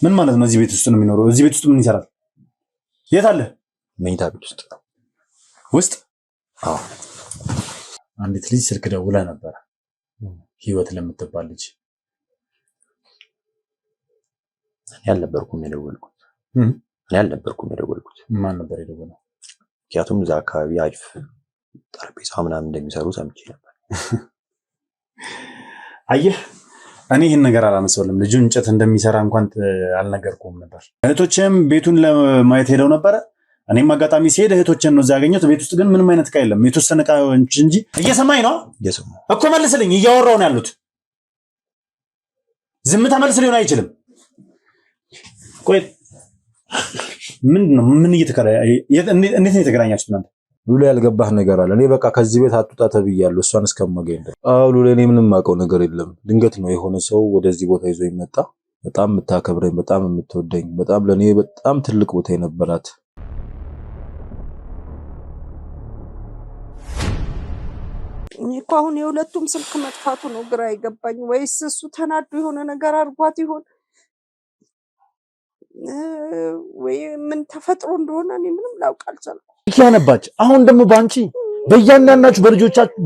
ምን ማለት ነው? እዚህ ቤት ውስጥ ነው የሚኖረው? እዚህ ቤት ውስጥ ምን ይሰራል? የት አለ? መኝታ ቤት ውስጥ አዎ። አንዲት ልጅ ስልክ ደውላ ነበር፣ ህይወት ለምትባል ልጅ። እኔ አልነበርኩም የደወልኩት። ማን ነበር የደወለው? ምክንያቱም እዛ አካባቢ አሪፍ ጠረጴዛ ምናምን እንደሚሰሩ ሰምቼ ነበር። አየህ፣ እኔ ይህን ነገር አላነሳውልም። ልጁ እንጨት እንደሚሰራ እንኳን አልነገርኩም ነበር። እህቶችም ቤቱን ለማየት ሄደው ነበረ። እኔም አጋጣሚ ሲሄድ እህቶችን ነው እዛ ያገኘሁት። ቤት ውስጥ ግን ምንም አይነት ዕቃ የለም፣ የተወሰነ ዕቃዎች እንጂ። እየሰማኝ ነው እኮ መልስልኝ። እያወራሁ ነው ያሉት። ዝምታ መልስ ሊሆን አይችልም። ቆይ ምንድነው? ምን እንዴት ነው የተገናኛችሁት እናንተ? ሉላ ያልገባህ ነገር አለ። እኔ በቃ ከዚህ ቤት አትውጣ ተብያለሁ፣ እሷን እስከማገኝ ድረስ። አዎ ሉላ፣ እኔ ምንም የማውቀው ነገር የለም። ድንገት ነው የሆነ ሰው ወደዚህ ቦታ ይዞ ይመጣ። በጣም የምታከብረኝ፣ በጣም የምትወደኝ፣ በጣም ለኔ በጣም ትልቅ ቦታ የነበራት እኮ አሁን የሁለቱም ስልክ መጥፋቱ ነው ግራ የገባኝ። ወይስ እሱ ተናዶ የሆነ ነገር አድርጓት ይሆን ወይ ምን ተፈጥሮ እንደሆነ እኔ ምንም ላውቅ አልቻልኩም። ያነባች አሁን ደግሞ ባንቺ በእያንዳንዳችሁ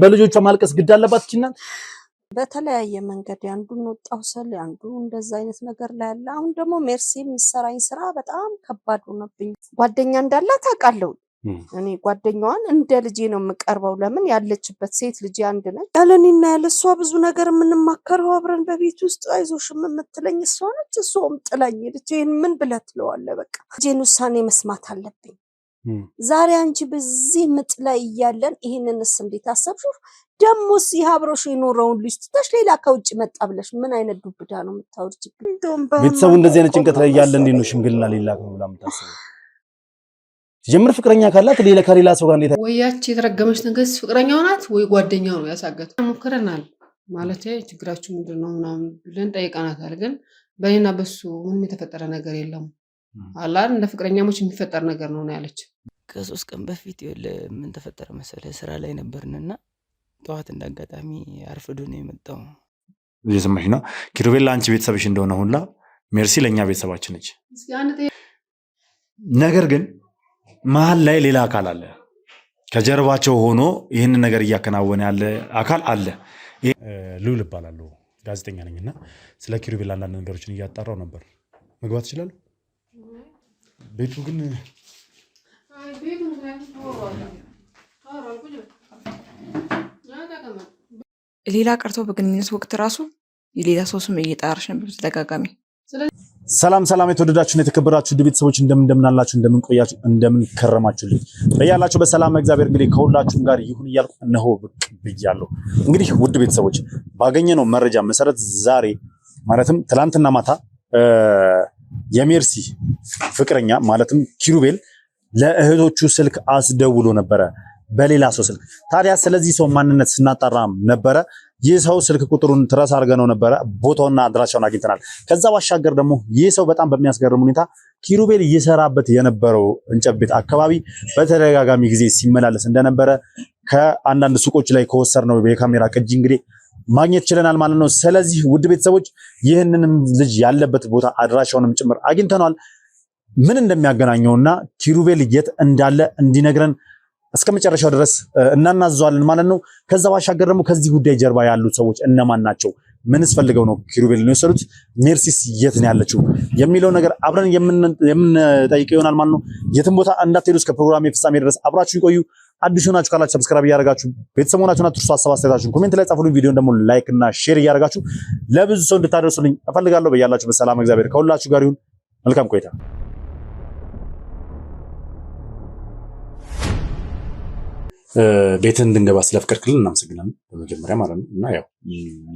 በልጆቿ ማልቀስ ግድ አለባት ይችላል። በተለያየ መንገድ አንዱን ወጣው ሰል አንዱ እንደዛ አይነት ነገር ላይ አለ። አሁን ደግሞ ሜርሲ የሚሰራኝ ስራ በጣም ከባድ ሆነብኝ። ጓደኛ እንዳላት አውቃለሁ። እኔ ጓደኛዋን እንደ ልጄ ነው የምቀርበው። ለምን ያለችበት ሴት ልጅ አንድ ነች። ያለኔና ያለሷ ብዙ ነገር የምንማከረው አብረን በቤት ውስጥ አይዞሽ የምትለኝ እሷ ነች። እሷም ጥላኝ ልጄን ምን ብለህ ትለዋለህ? በቃ ልጄን ውሳኔ መስማት አለብኝ። ዛሬ አንቺ በዚህ ምጥ ላይ እያለን ይሄንንስ እንዴት አሰብሽው? ደሞስ ይሃብሮሽ የኖረውን ልጅ ትተሽ ሌላ ከውጭ መጣ ብለሽ ምን አይነት ዱብዳ ነው የምታወርጂብኝ? ቤተሰቡ እንደዚህ አይነት ጭንቀት ላይ እያለ እንዴት ነው ሽምግልና ሌላ ነው ብላ የምታስበው? ጀምር ፍቅረኛ ካላት ሌላ ከሌላ ሰው ጋር እንዴት ወያች የተረገመች ንግስት ፍቅረኛው ናት ወይ ጓደኛው ነው ያሳገተ? ሞክረናል ማለት ችግራችሁ ምንድነው ምናምን ብለን ጠይቀናታል። ግን በእኔና በሱ ምንም የተፈጠረ ነገር የለም አላል እንደ ፍቅረኛሞች የሚፈጠር ነገር ነው ያለች። ከ3 ቀን በፊት ምን ተፈጠረ መሰለህ? ስራ ላይ ነበርንና ጠዋት እንዳጋጣሚ አርፍዶ ነው የመጣው። እየሰማሽ ነው? ኪሩቤል ለአንቺ ቤተሰብሽ እንደሆነ ሁላ ሜርሲ ለኛ ቤተሰባችን ነች። ነገር ግን መሀል ላይ ሌላ አካል አለ። ከጀርባቸው ሆኖ ይህንን ነገር እያከናወነ ያለ አካል አለ። ልዑል እባላለሁ፣ ጋዜጠኛ ነኝና ስለ ኪሩቤል አንዳንድ ነገሮችን እያጣራው ነበር። መግባት ይችላል? ቤቱ ግን ሌላ ቀርቶ በግንኙነት ወቅት ራሱ የሌላ ሰው ስም እየጠራሽ ነበር በተደጋጋሚ። ሰላም የተወደዳችሁና የተከበራችሁ ቤተሰቦች እንደምናላችሁ፣ እንደምንቆያችሁ፣ እንደምንከረማችሁልኝ በያላችሁ በሰላም እግዚአብሔር እንግዲህ ከሁላችሁም ጋር ይሁን እያልኩ እነሆ ብቅ ብያለሁ። እንግዲህ ውድ ቤተሰቦች ባገኘነው መረጃ መሰረት ዛሬ ማለትም ትላንትና ማታ የሜርሲ ፍቅረኛ ማለትም ኪሩቤል ለእህቶቹ ስልክ አስደውሎ ነበረ፣ በሌላ ሰው ስልክ። ታዲያ ስለዚህ ሰው ማንነት ስናጣራ ነበረ። ይህ ሰው ስልክ ቁጥሩን ትረስ አድርገነው ነበረ፣ ቦታውና አድራሻውን አግኝተናል። ከዛ ባሻገር ደግሞ ይህ ሰው በጣም በሚያስገርም ሁኔታ ኪሩቤል እየሰራበት የነበረው እንጨት ቤት አካባቢ በተደጋጋሚ ጊዜ ሲመላለስ እንደነበረ ከአንዳንድ ሱቆች ላይ ከወሰድነው የካሜራ ቅጂ እንግዲህ ማግኘት ችለናል ማለት ነው። ስለዚህ ውድ ቤተሰቦች ይህንንም ልጅ ያለበት ቦታ አድራሻውንም ጭምር አግኝተናል። ምን እንደሚያገናኘውና ኪሩቤል የት እንዳለ እንዲነግረን እስከ መጨረሻው ድረስ እናናዘዋለን ማለት ነው። ከዛ ባሻገር ደግሞ ከዚህ ጉዳይ ጀርባ ያሉት ሰዎች እነማን ናቸው? ምንስ ፈልገው ነው ኪሩቤል ነው የወሰዱት? ሜርሲስ የት ነው ያለችው የሚለው ነገር አብረን የምንጠይቀው ይሆናል ማለት ነው። የትም ቦታ እንዳትሄዱ እስከ ፕሮግራም ፍጻሜ ድረስ አብራችሁ ይቆዩ። አዲስ ሆናችሁ ካላችሁ ሰብስክራይብ እያደረጋችሁ ቤተሰብ ሆናችሁና ትርሱ ሀሳብ አስተያየታችሁን ኮሜንት ላይ ጻፉልኝ። ቪዲዮን ደግሞ ላይክ እና ሼር እያደረጋችሁ ለብዙ ሰው እንድታደርሱልኝ እፈልጋለሁ። በያላችሁ በሰላም እግዚአብሔር ከሁላችሁ ጋር ይሁን። መልካም ቆይታ። ቤትን እንድንገባ ስለፈቀድክልን እናመሰግናለን በመጀመሪያ ማለት ነው። እና ያው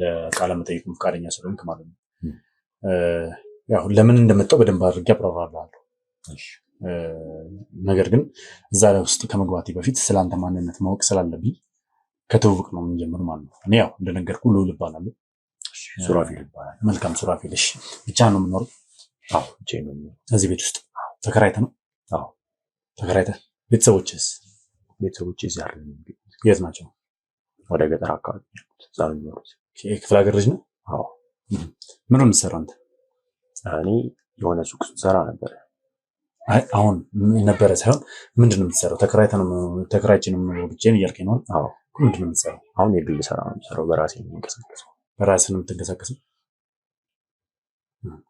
ለቃለ መጠይቅ ፈቃደኛ ስለሆንክ ማለት ነው። ያው ለምን እንደመጣው በደንብ አድርጌ አብራራለሁ። ነገር ግን እዛ ላይ ውስጥ ከመግባቴ በፊት ስላንተ ማንነት ማወቅ ስላለብኝ ከተውውቅ ነው የምንጀምር ማለት ነው። እኔ ያው እንደነገርኩ ልዑል እባላለሁ። ሱራፌል ይባላል። መልካም ሱራፌል። እሺ ብቻ ነው የምኖረው? አዎ ብቻ ነው የምኖረው። እዚህ ቤት ውስጥ ተከራይተህ ነው? አዎ ተከራይተህ። ቤተሰቦችስ? ቤተሰቦቼ እዚህ አይደለም። የት ናቸው? ወደ ገጠር አካባቢ እዛ ነው የሚኖሩት። ክፍለ ሀገር ልጅ ነው? አዎ። ምን ነው የምትሰራው አንተ? እኔ የሆነ ሱቅ ሰራ ነበር። አይ አሁን ነበረ ሳይሆን ምንድነው የምትሰራው? ተከራይተን ነው ብቻዬን እያልከኝ ነው? አዎ። ምንድነው የምትሰራው? አሁን የግል ስራ ነው የምሰራው። በራሴ ነው የምንቀሳቀሰው። በራስህ ነው የምትንቀሳቀሰው?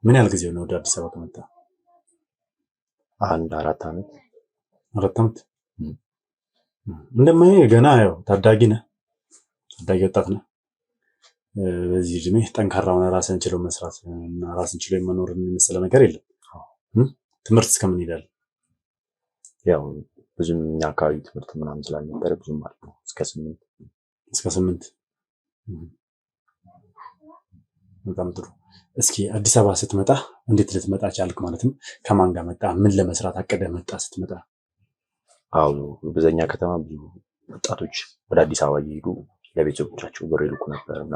ምን ያህል ጊዜ ነው ወደ አዲስ አበባ ከመጣ? 4 ዓመት። 4 ዓመት። እንደማይሆን ገና ያው ታዳጊ ነህ፣ ታዳጊ ወጣት ነህ። በዚህ እድሜ ጠንካራ ሆነ ራስን ችሎ መስራት እና ራስን ችሎ መኖር የመሰለ ነገር የለም። ትምህርት እስከምን ይሄዳል? ያው ብዙም እኛ አካባቢ ትምህርት ምናምን ስላልነበረ ብዙም ማለት ነው እስከ 8 በጣም ጥሩ። እስኪ አዲስ አበባ ስትመጣ እንዴት ልትመጣ ቻልክ? ማለትም ከማን ጋር መጣ? ምን ለመስራት አቀደ መጣ ስትመጣ? አዎ በዘኛ ከተማ ብዙ ወጣቶች ወደ አዲስ አበባ እየሄዱ ለቤተሰቦቻቸው ብር ይልኩ ነበር እና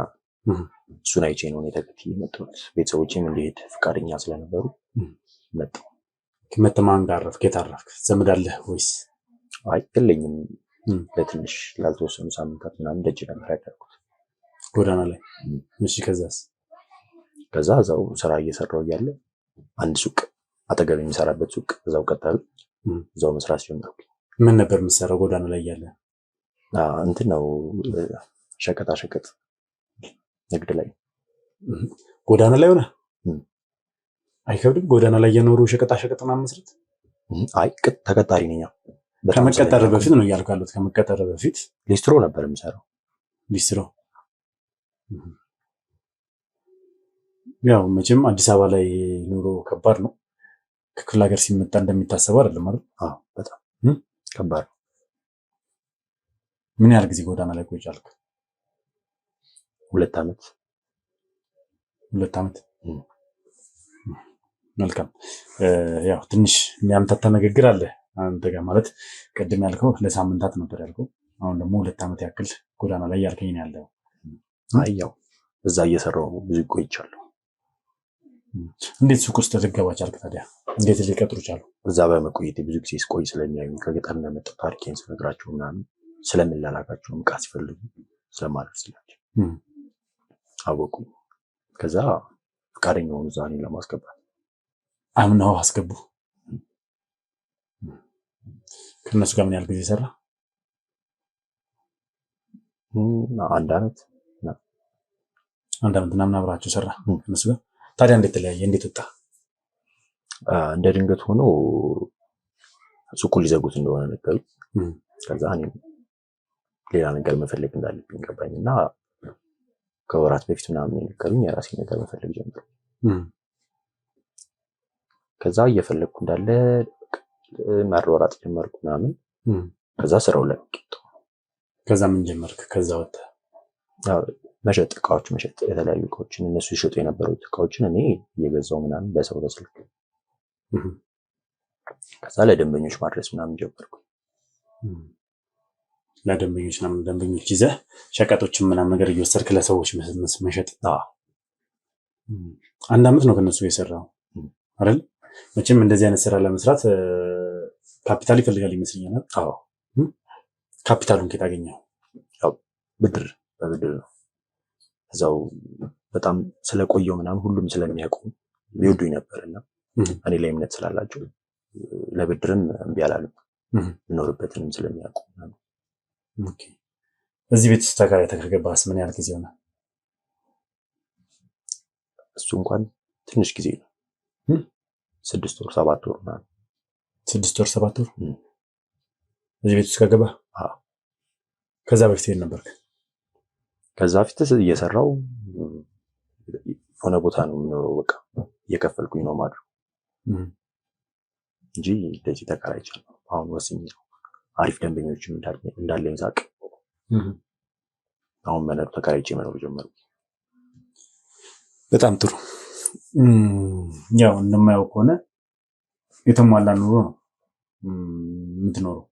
እሱን አይቼ ነው ተከትዬ የመጣሁት። ቤተሰቦቼም እንዲሄድ ፈቃደኛ ስለነበሩ መጣሁ። ከመተማን ጋር አረፍክ? የት አረፍክ? ዘመድ አለህ ወይስ? አይ የለኝም። ለትንሽ ላልተወሰኑ ሳምንታት ምናምን ደጅ ነበር ያደርኩት ጎዳና ላይ። እሺ ከዛስ? ከዛ እዛው ስራ እየሰራሁ እያለ አንድ ሱቅ አጠገብ የሚሰራበት ሱቅ እዛው ቀጠል እዛው መስራት ጀመርኩ። ምን ነበር የምትሰራው ጎዳና ላይ እያለ? እንትን ነው ሸቀጣ ሸቀጥ ንግድ ላይ። ጎዳና ላይ ሆነ አይከብድም? ጎዳና ላይ የኖሩ ሸቀጣ ሸቀጥ ምናምን መስራት? አይ ተቀጣሪ ነኝ። ከመቀጠር በፊት ነው እያልኩ ያሉት። ከመቀጠር በፊት ሊስትሮ ነበር የምሰራው። ሊስትሮ ያው መቼም አዲስ አበባ ላይ ኑሮ ከባድ ነው። ከክፍለ ሀገር ሲመጣ እንደሚታሰበው አይደለም አይደል? አዎ በጣም ከባድ ነው። ምን ያህል ጊዜ ጎዳና ላይ ቆይ ቻልክ? 2 ዓመት። 2 ዓመት። መልካም። ያው ትንሽ የሚያምታታ ንግግር አለ አንተ ጋር። ማለት ቅድም ያልከው ለሳምንታት ነበር ያልከው፣ አሁን ደግሞ 2 ዓመት ያክል ጎዳና ላይ ያልከኝ ነው ያለው። አይ ያው እዛ እየሰራሁ ብዙ ቆይቻለሁ። እንዴት ሱቅ ውስጥ ልትገባ ቻልክ ታዲያ? እንዴት ሊቀጥሩ ቻሉ? እዛ በመቆየቴ ብዙ ጊዜ ስቆይ ስለሚያዩኝ ከገጠር እንደመጣሁ ታሪኬን ስነግራቸው ምናምን ስለምላላካቸው ዕቃ ሲፈልጉ ስለማደርስላቸው አወቁ። ከዛ ፈቃደኛ ሆኑ እዛ እኔን ለማስገባት። አምነው አስገቡ። ከነሱ ጋር ምን ያህል ጊዜ ሰራ? 1 ዓመት። 1 ዓመት ምናምን አብራቸው ሰራ ከነሱ ጋር። ታዲያ እንዴት ተለያየ? እንዴት ወጣ? እንደ ድንገት ሆኖ ሱቁን ሊዘጉት እንደሆነ ነገሩ። ከዛ እኔም ሌላ ነገር መፈለግ እንዳለብኝ ገባኝና ከወራት በፊት ምናምን የነገሩኝ የራሴ ነገር መፈለግ ጀመርኩ። ከዛ እየፈለግኩ እንዳለ ማሯሯጥ ጀመርኩ ምናምን። ከዛ ስራው ላይ ወጣሁ። ከዛ ምን ጀመርክ? ከዛ ወጣ መሸጥ፣ እቃዎች መሸጥ፣ የተለያዩ እቃዎችን እነሱ ይሸጡ የነበሩት እቃዎችን እኔ እየገዛው ምናምን በሰው ለስልክ ከዛ ለደንበኞች ማድረስ ምናምን ጀመርኩ። ለደንበኞች ምናምን ደንበኞች ይዘህ ሸቀጦችን ምናምን ነገር እየወሰድክ ለሰዎች መሸጥ። 1 ዓመት ነው ከነሱ የሰራው አይደል? መቼም እንደዚህ አይነት ስራ ለመስራት ካፒታል ይፈልጋል ይመስለኛል። አዎ። ካፒታሉን ከየት አገኘው? ያው በብድር ነው። እዛው በጣም ስለቆየው ምናምን ሁሉም ስለሚያውቁ ይወዱኝ ነበርና እኔ ላይ እምነት ስላላቸው ለብድርም እምቢ አላሉም። የምኖርበትንም ስለሚያውቁ። ኦኬ። እዚህ ቤት ውስጥ ተከራይተህ ከገባህስ ምን ያህል ጊዜ ሆነ? እሱ እንኳን ትንሽ ጊዜ ነው። 6 ወር 7 ወር ምናምን። 6 ወር 7 ወር እዚህ ቤት ውስጥ ከገባህ? አዎ። ከዛ በፊት የት ነበርክ? ከዛ በፊት እየሰራው ሆነ ቦታ ነው የምኖረው። በቃ እየከፈልኩኝ ነው ማድረግ እንጂ እንደዚህ ተከራይቻለሁ። አሁን ወስኜ ነው አሪፍ ደንበኞችም እንዳለኝ ሳቅ አሁን መኖር ተከራይቼ መኖር ጀመርኩ። በጣም ጥሩ። ያው እንደማያውቅ ከሆነ የተሟላ ኑሮ ነው የምትኖረው።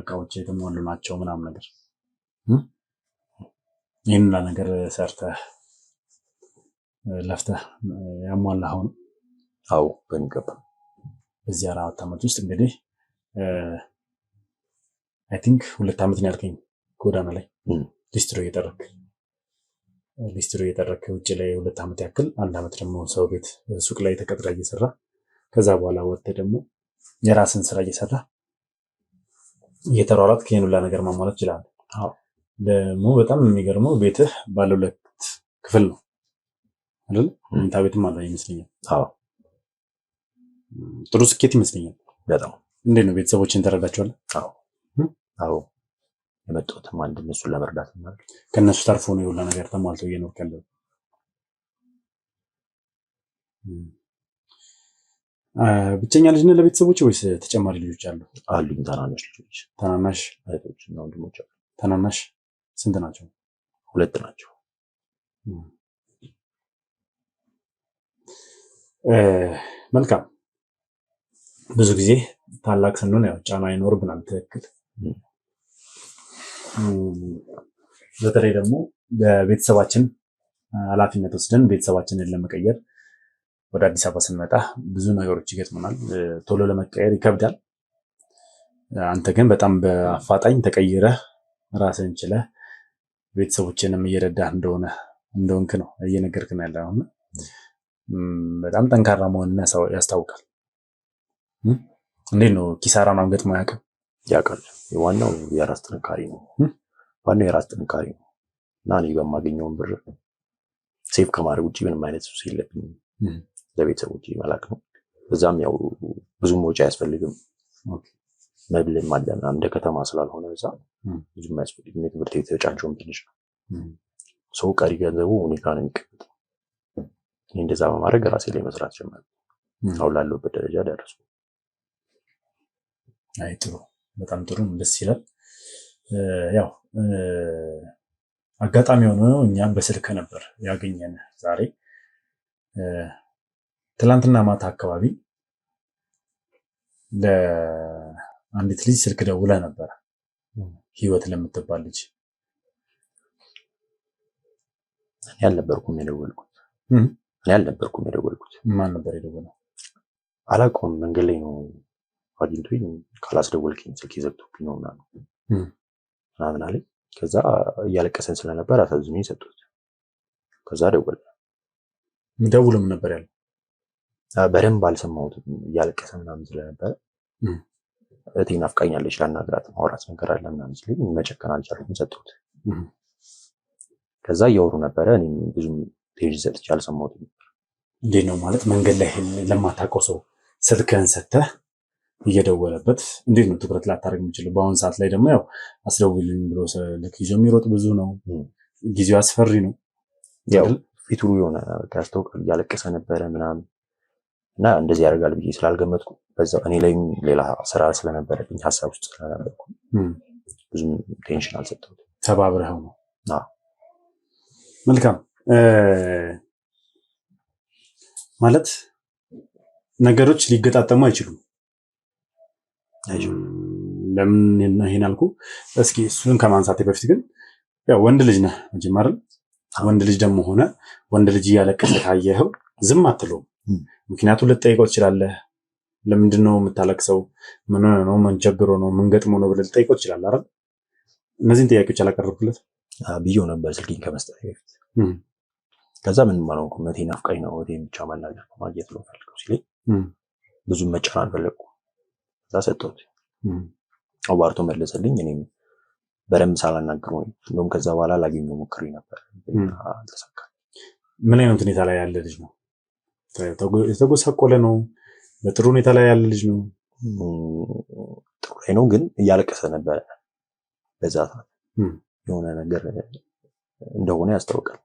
እቃዎች የተሟሉ ናቸው ምናምን ነገር። ይህን ነገር ሰርተህ ለፍተህ ያሟላኸው ነው? አዎ በሚገባ። በዚህ 4 ዓመት ውስጥ እንግዲህ አይ ቲንክ 2 ዓመት ነው ያልከኝ ጎዳና ላይ ሊስትሮ እየጠረክ። ሊስትሮ እየጠረክ ውጭ ላይ 2 ዓመት ያክል 1 ዓመት ደግሞ ሰው ቤት ሱቅ ላይ ተቀጥራ እየሰራ ከዛ በኋላ ወጥተህ ደግሞ የራስን ስራ እየሰራ እየተሯሯጥክ ይሄን ሁላ ነገር ማሟላት ይችላል። አዎ ደግሞ በጣም የሚገርመው ቤትህ ባለ 2 ክፍል ነው አይደል? መኝታ ቤትም አለ ይመስለኛል። አዎ ጥሩ ስኬት ይመስለኛል። በጣም እንዴት ነው ቤተሰቦችን ተረዳቸዋለህ? አዎ አዎ የመጣሁትም አንድ እነሱን ለመርዳት ማለት ከነሱ ተርፎ ነው የሁላ ነገር ተሟልቶ እየኖርክ ያለው። ብቸኛ ልጅ ነህ ለቤተሰቦች ወይስ ተጨማሪ ልጆች አሉ? አሉኝ ታናናሽ ልጆች። ታናናሽ እህቶች እና ወንድሞች አሉ። ታናናሽ ስንት ናቸው? 2 ናቸው። መልካም። ብዙ ጊዜ ታላቅ ስንሆን ያው ጫና ይኖርብናል። ትክክል። በተለይ ደግሞ በቤተሰባችን ኃላፊነት ወስደን ቤተሰባችንን ለመቀየር ወደ አዲስ አበባ ስንመጣ ብዙ ነገሮች ይገጥሙናል። ቶሎ ለመቀየር ይከብዳል። አንተ ግን በጣም በአፋጣኝ ተቀይረህ ራስህን ችለህ ቤተሰቦችንም እየረዳህ እንደሆንክ ነው እየነገርክን ያለው። በጣም ጠንካራ መሆንን ያስታውቃል። እንዴት ነው ኪሳራ ምናምን ገጥሞ ያውቃል? ያውቃል። ዋናው የራስ ጥንካሬ ነው። እና እኔ በማገኘውን ብር ሴቭ ከማድረግ ውጭ ምንም አይነት ሱስ የለብኝም። ለቤተሰቦቼ መላክ ነው። በዛም ያው ብዙም ወጪ አያስፈልግም። መብልን ማደና እንደ ከተማ ስላልሆነ በዛ ብዙም አያስፈልግም። የትምህርት ቤት ተጫንቸውም ትንሽ ነው። ሰው ቀሪ ገንዘቡ እኔ ጋር ነው የሚቀመጠው። እኔ እንደዛ በማድረግ ራሴ ላይ መስራት ጀመርኩ። አሁን ላለሁበት ደረጃ ደረስኩ። አይ ጥሩ፣ በጣም ጥሩ፣ ደስ ይላል። ያው አጋጣሚ ሆኖ እኛም በስልክ ነበር ያገኘን ዛሬ። ትላንትና ማታ አካባቢ ለአንዲት ልጅ ስልክ ደውለህ ነበር፣ ህይወት ለምትባል ልጅ። እኔ አልነበርኩም የደወልኩት። ማን ነበር የደወለው? አላውቀውም። መንገድ ላይ ነው አግኝቶኝ ካላስደወልከኝ ስልክ ይዘግቶብኝ ነው ምናምን አለኝ። ከዛ እያለቀሰን ስለነበር አሳዝኖኝ ሰጡት። ከዛ ደወለ። ደውሎም ነበር ያለው። በደንብ አልሰማሁትም። እያለቀሰ ምናምን ስለነበረ እቴ ናፍቃኛለች ላናግራት ማውራት ነገር አለ ምናምን ሲለኝ መጨከን አልቻልኩም፣ ሰጡት። ከዛ እያወሩ ነበረ። እኔ ብዙም ቴጅ ሰጥቼ አልሰማሁትም። እንዴት ነው ማለት መንገድ ላይ ለማታውቀው ሰው ስልክህን ሰጥተህ እየደወለበት እንዴት ነው ትኩረት ላታደርግ የምችለው? በአሁን ሰዓት ላይ ደግሞ ያው አስደውልኝ ብሎ ስልክ ይዞ የሚሮጥ ብዙ ነው። ጊዜው አስፈሪ ነው። ያው ፊቱ የሆነ ያስታውቃል። እያለቀሰ ነበረ ምናምን እና እንደዚህ ያደርጋል ብዬ ስላልገመትኩ በዛው እኔ ላይም ሌላ ስራ ስለነበረብኝ ሀሳብ ውስጥ ስለነበርኩ ብዙም ቴንሽን አልሰጠሁትም። ተባብረኸው ነው? መልካም። ማለት ነገሮች ሊገጣጠሙ አይችሉም። ለምን ይሄን አልኩ? እስኪ እሱን ከማንሳቴ በፊት ግን ያው ወንድ ልጅ ነህ መጀመሪያ። ወንድ ልጅ ደግሞ ሆነ ወንድ ልጅ እያለቀሰ ካየኸው ዝም አትለውም። ምክንያቱም ልትጠይቀው ትችላለህ። ለምንድን ነው የምታለቅሰው? ምን ሆነ ነው? ምን ቸግሮ ነው? ምን ገጥሞ ነው ብለህ ልትጠይቀው ትችላለህ አይደል? እነዚህን ጥያቄዎች አላቀረብኩለት ብዬው ነበር ስልኬን ከመስጠት በፊት። ከዛ ምንም አልሆንኩም። እቴ ናፍቃኝ ነው፣ እቴን ብቻ ማናገር ማግኘት ነው ፈልገው ሲለኝ ብዙም መጫን አልፈለኩም። ከዛ ሰጠሁት። አዋርቶ መለሰልኝ። እኔም በደንብ ሳላናግረው እንደውም ከዛ በኋላ ላገኘው ሞክሬ ነበር፣ አልተሳካም። ምን አይነት ሁኔታ ላይ ያለ ልጅ ነው? የተጎሳቆለ ነው? በጥሩ ሁኔታ ላይ ያለ ልጅ ነው? ጥሩ ላይ ነው፣ ግን እያለቀሰ ነበረ በዛ ሰዓት። የሆነ ነገር እንደሆነ ያስታውቃል።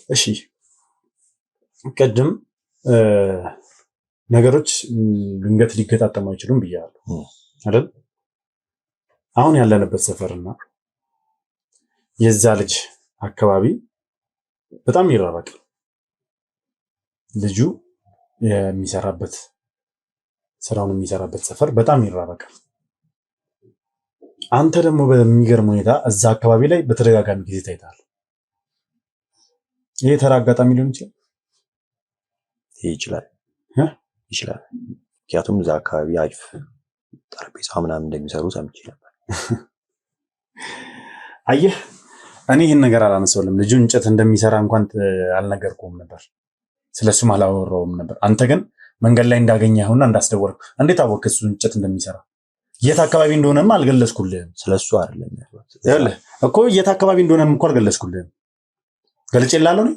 እሺ ቅድም ነገሮች ድንገት ሊገጣጠሙ አይችሉም ብያለሁ አይደል? አሁን ያለንበት ሰፈርና የዛ ልጅ አካባቢ በጣም ይራራቃል። ልጁ የሚሰራበት ስራውን የሚሰራበት ሰፈር በጣም ይራራቃል። አንተ ደግሞ በሚገርም ሁኔታ እዛ አካባቢ ላይ በተደጋጋሚ ጊዜ ታይታል። ይሄ ተራ አጋጣሚ ሊሆን ይችላል? ይችላል። ምክንያቱም እዛ አካባቢ አሪፍ ጠረጴዛ ምናምን እንደሚሰሩ ሰምቼ ነበር። አየህ፣ እኔ ይህን ነገር አላነሳውልም። ልጁ እንጨት እንደሚሰራ እንኳን አልነገርኩም ነበር፣ ስለሱም አላወራውም ነበር። አንተ ግን መንገድ ላይ እንዳገኘኸውና እንዳስደወልኩ እንዴት አወቅህ እሱ እንጨት እንደሚሰራ? የት አካባቢ እንደሆነም አልገለጽኩልህም። ስለሱ አይደለም ይኸውልህ እኮ የት አካባቢ እንደሆነም እኮ አልገለጽኩልህም። ገልጬልሃለሁ እኔ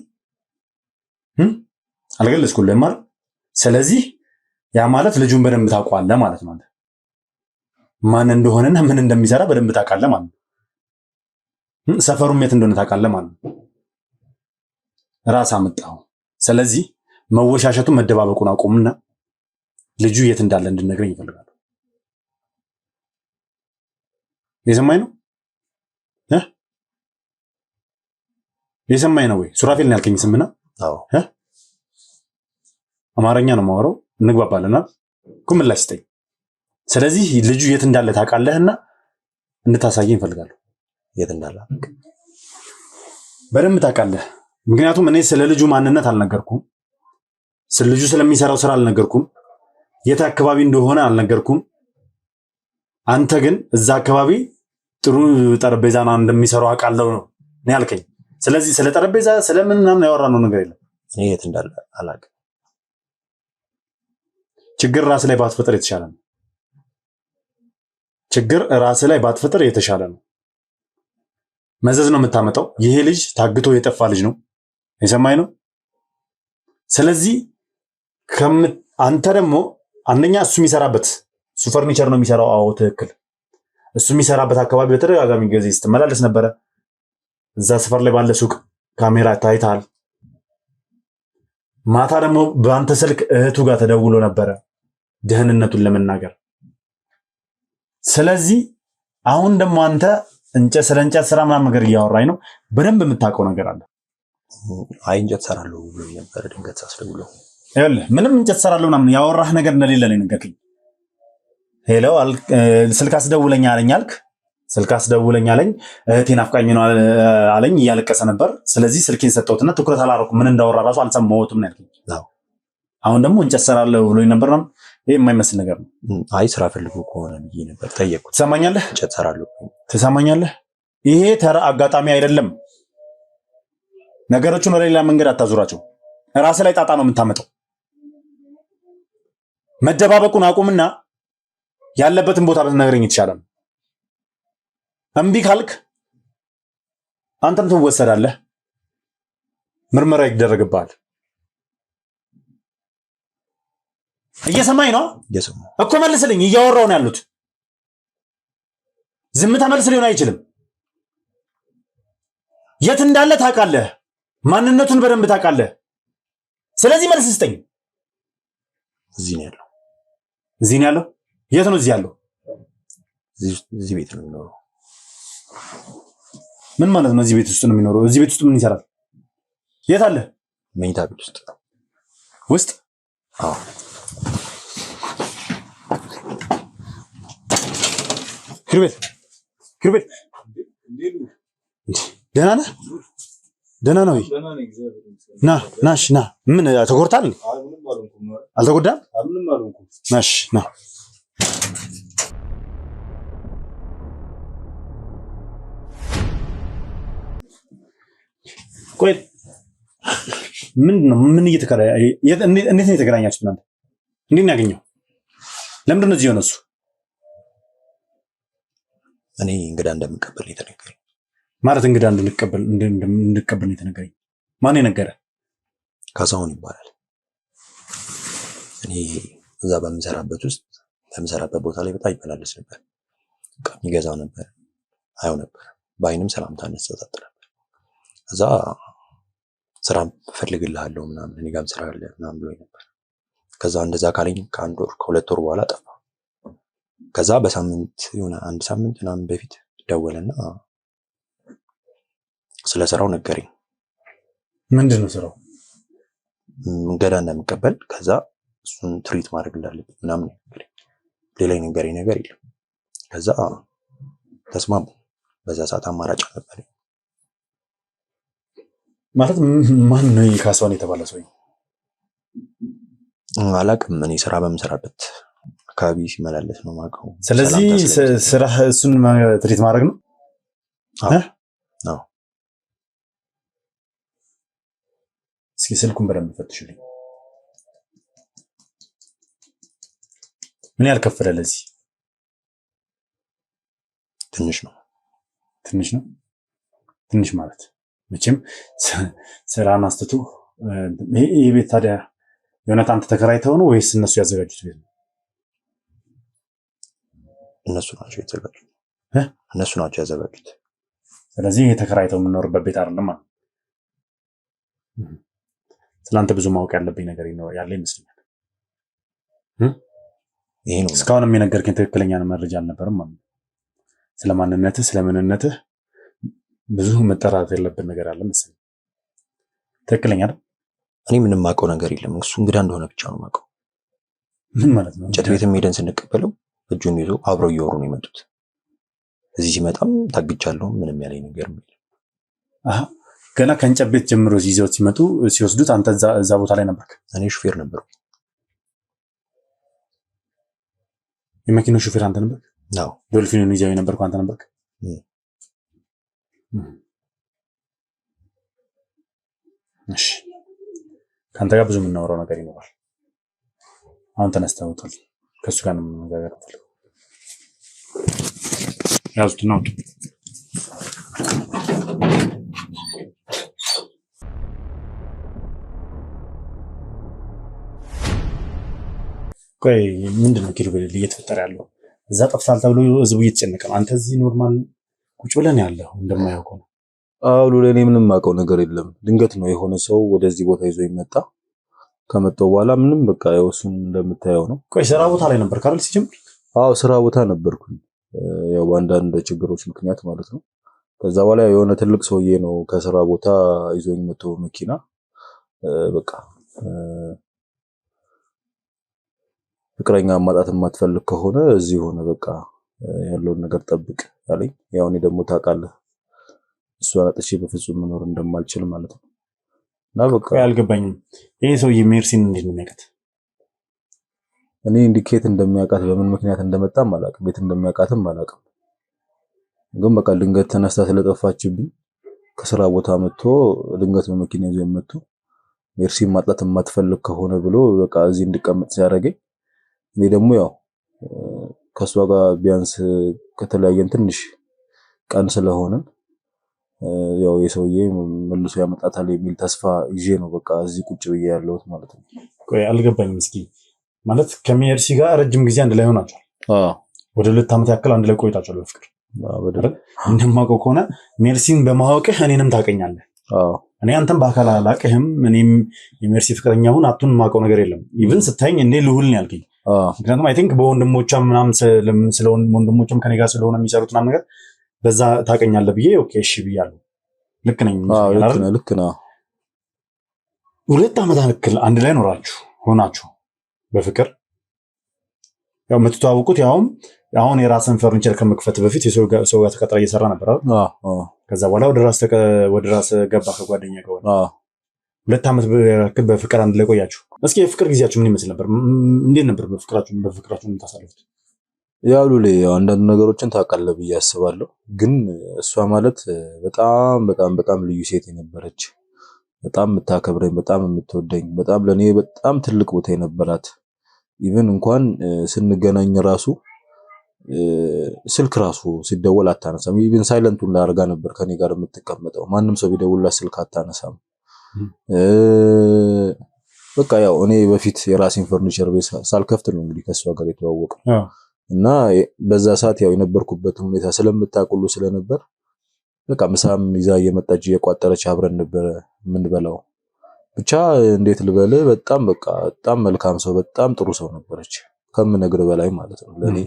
አልገለጽኩልህም አይደል? ስለዚህ ያ ማለት ልጁን በደንብ ታውቀዋለህ ማለት ነው። ማን እንደሆነና ምን እንደሚሰራ በደንብ ታውቃለህ ማለት ነው። ሰፈሩም የት እንደሆነ ታውቃለህ ማለት ነው። ራስ አመጣው። ስለዚህ መወሻሸቱን መደባበቁን አቁምና ልጁ የት እንዳለ እንድነግረኝ ይፈልጋል። የሰማኝ ነው የሰማኝ ነው ወይ? ሱራፌል ነው ያልከኝ ስምና? አዎ አማርኛ ነው የማወራው፣ እንግባባለና ምላሽ ስጠኝ። ስለዚህ ልጁ የት እንዳለ ታውቃለህና እንድታሳየኝ እፈልጋለሁ። የት እንዳለ በደንብ ታውቃለህ። ምክንያቱም እኔ ስለ ልጁ ማንነት አልነገርኩም፣ ስለ ልጁ ስለሚሰራው ስራ አልነገርኩም፣ የት አካባቢ እንደሆነ አልነገርኩም። አንተ ግን እዛ አካባቢ ጥሩ ጠረጴዛና እንደሚሰራው አውቃለሁ ነው ያልከኝ። ስለዚህ ስለ ጠረጴዛ ስለምን ምናምን ያወራነው ነገር የለም። እኔ የት እንዳለ አላውቅም። ችግር ራስ ላይ ባትፈጥር የተሻለ ነው። ችግር ራስ ላይ ባትፈጥር የተሻለ ነው። መዘዝ ነው የምታመጣው። ይሄ ልጅ ታግቶ የጠፋ ልጅ ነው፣ የሰማኝ ነው። ስለዚህ አንተ ደግሞ አንደኛ እሱ የሚሰራበት እሱ ፈርኒቸር ነው የሚሰራው። አዎ ትክክል። እሱ የሚሰራበት አካባቢ በተደጋጋሚ ጊዜ ስትመላለስ ነበረ። እዛ ሰፈር ላይ ባለ ሱቅ ካሜራ ታይታል። ማታ ደግሞ በአንተ ስልክ እህቱ ጋር ተደውሎ ነበረ ደህንነቱን ለመናገር። ስለዚህ አሁን ደግሞ አንተ ስለ እንጨት ስራ ምናምን ነገር እያወራኝ ነው። በደንብ የምታውቀው ነገር አለ። አይ እንጨት ሰራለሁ ብሎ ነበር ድንገት ሳስደውለው። ይኸውልህ ምንም እንጨት ሰራለሁ ምናምን ያወራህ ነገር እንደሌለ ነው የነገርከኝ። ሄሎ ስልክ አስደውለኝ አለኝ አልክ። ስልክ አስደውለኝ አለኝ፣ እህቴን አፍቃኝ ነው አለኝ፣ እያለቀሰ ነበር። ስለዚህ ስልኬን ሰጠሁትና ትኩረት አላደረኩም። ምን እንዳወራ ራሱ አልሰማሁትም ነው ያልከኝ። አሁን ደግሞ እንጨት ሰራለሁ ብሎኝ ነበር ነው። ይሄ የማይመስል ነገር ነው። አይ ስራ ፈልጎ ከሆነ ብዬ ነበር ጠየቅኩት። ትሰማኛለህ? እንጨት ሰራለሁ። ትሰማኛለህ? ይሄ ተራ አጋጣሚ አይደለም። ነገሮችን ወደ ሌላ መንገድ አታዙራቸው። ራስ ላይ ጣጣ ነው የምታመጣው። መደባበቁን አቁምና ያለበትን ቦታ ብትነግረኝ ይቻላል። እምቢ ካልክ አንተም ትወሰዳለህ፣ ምርመራ ይደረግብሃል። እየሰማኝ ነው እኮ መልስልኝ። እያወራሁ ነው ያሉት። ዝምታ መልስ ሊሆን አይችልም። የት እንዳለ ታውቃለህ፣ ማንነቱን በደንብ ታውቃለህ። ስለዚህ መልስ ስጠኝ። እዚህ ነው ያለው። እዚህ ነው ያለው? የት ነው እዚህ ያለው? እዚህ ቤት ነው የሚኖረው። ምን ማለት ነው? እዚህ ቤት ውስጥ ነው የሚኖረው? እዚህ ቤት ውስጥ ምን ይሰራል? የት አለ? መኝታ ቤት ውስጥ። አዎ ክርቤል ደህና ነህ? ደህና ነው። ናሽ ና። ምን ተጎድተሃል? አልተጎዳም? ናሽ ና። ቆይ ምንድን ነው? ምን እንዴት ነው የተገናኛችሁት እናንተ? እንዴት ነው ያገኘው? ለምንድን ነው እዚህ የሆነ እሱ? እኔ እንግዳ እንደምቀበል የተነገረኝ። ማለት እንግዳ እንድንቀበል ነው የተነገረኝ? ማን የነገረ? ካሳሁን ይባላል። እኔ እዛ በምሰራበት ቦታ ላይ በጣም ይመላለስ ነበር። የሚገዛው ነበር፣ አየው ነበር። በአይንም ሰላምታ እንሰጣጥ ነበር። እዛ ስራ እፈልግልሃለሁ ምናምን እኔ ጋርም ስራ አለ ምናምን ብሎኝ ነበር። ከዛ እንደዛ ካለኝ ከአንድ ወር ከሁለት ወር በኋላ ጠፋ። ከዛ በሳምንት የሆነ አንድ ሳምንት ምናምን በፊት ደወለና ስለ ስራው ነገረኝ። ምንድን ነው ስራው? እንግዳ እንደምቀበል ከዛ እሱን ትሪት ማድረግ እንዳለብኝ ምናምን ነገረኝ። ሌላ ነገረኝ ነገር የለም። ከዛ ተስማሙ። በዛ ሰዓት አማራጭ አልነበረኝ። ማለት ማን ነው ካሳሁን የተባለ ሰው? አላውቅም። እኔ ስራ በምሰራበት አካባቢ ሲመላለስ ነው የማውቀው። ስለዚህ ስራ እሱን ትሪት ማድረግ ነው? አዎ እስኪ ስልኩን በደንብ ፈትሹልኝ። ምን ያህል ከፈለ ለዚህ? ትንሽ ነው። ትንሽ ነው። ትንሽ ማለት መቼም ስራን አስትቶ ይሄ ቤት ታዲያ የእውነት አንተ ተከራይተው ነው ወይስ እነሱ ያዘጋጁት ቤት ነው? እነሱ ናቸው ያዘጋጁት። ስለዚህ የተከራይተው የምኖርበት ቤት አይደለም ማለት። ስለአንተ ብዙ ማወቅ ያለብኝ ነገር ያለ ይመስለኛል። ይሄ ነው እስካሁንም የነገርከኝ ትክክለኛ መረጃ አልነበረም ማለት ነው። ስለማንነትህ ስለምንነትህ ብዙ መጠራት ያለብን ነገር አለ መሰለኝ። ትክክለኛ አይደል? እኔ ምንም ማውቀው ነገር የለም። እሱ እንግዳ እንደሆነ ብቻ ነው ማውቀው። ምን ማለት ነው? እንጨት ቤትም ሄደን ስንቀበለው እጁን ይዞ አብረው እየወሩ ነው የመጡት። እዚህ ሲመጣም ታግቻለሁ ምንም ያለኝ ነገር የለም። ገና ከእንጨት ቤት ጀምሮ ይዘውት ሲመጡ ሲወስዱት አንተ እዛ ቦታ ላይ ነበርክ? እኔ ሹፌር ነበርኩ። የመኪናው ሹፌር አንተ ነበርክ? አዎ። ዶልፊኑን ይዘው የነበርኩ አንተ ነበርክ? እሺ፣ ከአንተ ጋር ብዙ የምናወራው ነገር ይኖራል። አሁን ተነስተውታል። ከሱ ጋር ነው የምንነጋገር። ያዙት ነው። ቆይ ምንድን ነው ኪሩቤል እየተፈጠረ ያለው? እዛ ጠፍታል ተብሎ ህዝቡ እየተጨነቀ ነው። አንተ እዚህ ኖርማል ቁጭ ብለን ያለው እንደማያውቀው ነው። አሉ ለኔ ምንም ማውቀው ነገር የለም። ድንገት ነው የሆነ ሰው ወደዚህ ቦታ ይዞ ይመጣ። ከመጣው በኋላ ምንም በቃ የወሱን እንደምታየው ነው። ቆይ ስራ ቦታ ላይ ነበር ካል ሲጀምር? አዎ ስራ ቦታ ነበርኩኝ። ያው በአንዳንድ ችግሮች ምክንያት ማለት ነው። ከዛ በኋላ የሆነ ትልቅ ሰውዬ ነው ከስራ ቦታ ይዞኝ መጥቶ መኪና በቃ ፍቅረኛ ማጣት የማትፈልግ ከሆነ እዚህ ሆነ በቃ ያለውን ነገር ጠብቅ ያለኝ። ያው እኔ ደግሞ ታውቃለህ እሷን አጥቼ በፍጹም መኖር እንደማልችል ማለት ነው። እና በቃ አልገባኝም። ይሄ ሰውዬ ሜርሲን እንዴት ነው የሚያውቃት? እኔ ኢንዲኬት እንደሚያውቃት በምን ምክንያት እንደመጣም አላውቅም፣ ቤት እንደሚያውቃትም አላውቅም። ግን በቃ ድንገት ተነስታ ስለጠፋችብኝ ከስራ ቦታ መጥቶ ድንገት በመኪና ይዞ መጥቶ ሜርሲን ማጣት የማትፈልግ ከሆነ ብሎ በቃ እዚህ እንድቀመጥ ሲያደርገኝ እኔ ደግሞ ያው ከሷ ጋር ቢያንስ ከተለያየን ትንሽ ቀን ስለሆነ ያው የሰውዬ መልሶ ያመጣታል የሚል ተስፋ ይዤ ነው በቃ እዚህ ቁጭ ብዬ ያለሁት ማለት ነው። ቆይ አልገባኝም። እስኪ ማለት ከሜርሲ ጋር ረጅም ጊዜ አንድ ላይ ሆናችኋል? ወደ 2 ዓመት ያክል አንድ ላይ ቆይታችኋል በፍቅር? እንደማውቀው ከሆነ ሜርሲን በማወቅህ እኔንም ታውቀኛለህ። እኔ አንተም በአካል አላውቅህም። እኔም የሜርሲ ፍቅረኛ ሁን አቱን የማውቀው ነገር የለም። ኢቭን ስታይኝ እንዴ ልሁል ነው ያልከኝ። ምክንያቱም አይ ቲንክ በወንድሞቿም ምናምን ስለሆነ ወንድሞቿም ከኔ ጋር ስለሆነ የሚሰሩት ምናምን ነገር በዛ ታውቀኛለህ ብዬ ኦኬ እሺ ብያለሁ። ልክ ነኝ? ልክ ነው። 2 ዓመት ያክል አንድ ላይ ሆናችሁ በፍቅር ያው የምትተዋወቁት ያውም አሁን የራስን ፈርኒቸር ከመክፈት በፊት የሰው ጋር ተቀጥራ እየሰራ ነበር አይደል? ከዛ በኋላ ወደ ራስ ገባ ከጓደኛ ጋር። 2 ዓመት ያክል በፍቅር አንድ ላይ ቆያችሁ። እስኪ የፍቅር ጊዜያችሁ ምን ይመስል ነበር? እንዴት ነበር በፍቅራችሁ የምታሳልፉት? ያው ሉሌ አንዳንድ ነገሮችን ታውቃለህ ብዬ አስባለሁ። ግን እሷ ማለት በጣም በጣም በጣም ልዩ ሴት የነበረች፣ በጣም የምታከብረኝ፣ በጣም የምትወደኝ፣ በጣም ለኔ በጣም ትልቅ ቦታ የነበራት ኢቭን እንኳን ስንገናኝ ራሱ ስልክ ራሱ ሲደወል አታነሳም። ኢቭን ሳይለንቱን ላርጋ ነበር ከኔ ጋር የምትቀመጠው። ማንም ሰው ቢደውልላት ስልክ አታነሳም። በቃ ያው እኔ በፊት የራሴን ፈርኒቸር ቤት ሳልከፍት ነው እንግዲህ ከሷ ጋር የተዋወቀው እና በዛ ሰዓት ያው የነበርኩበት ሁኔታ ስለምታውቁሉ ስለነበር በቃ ምሳም ይዛ እየመጣች እየቋጠረች አብረን ነበር የምንበላው። ብቻ እንዴት ልበል በጣም በቃ በጣም መልካም ሰው፣ በጣም ጥሩ ሰው ነበረች ከምነግር በላይ ማለት ነው። ለኔ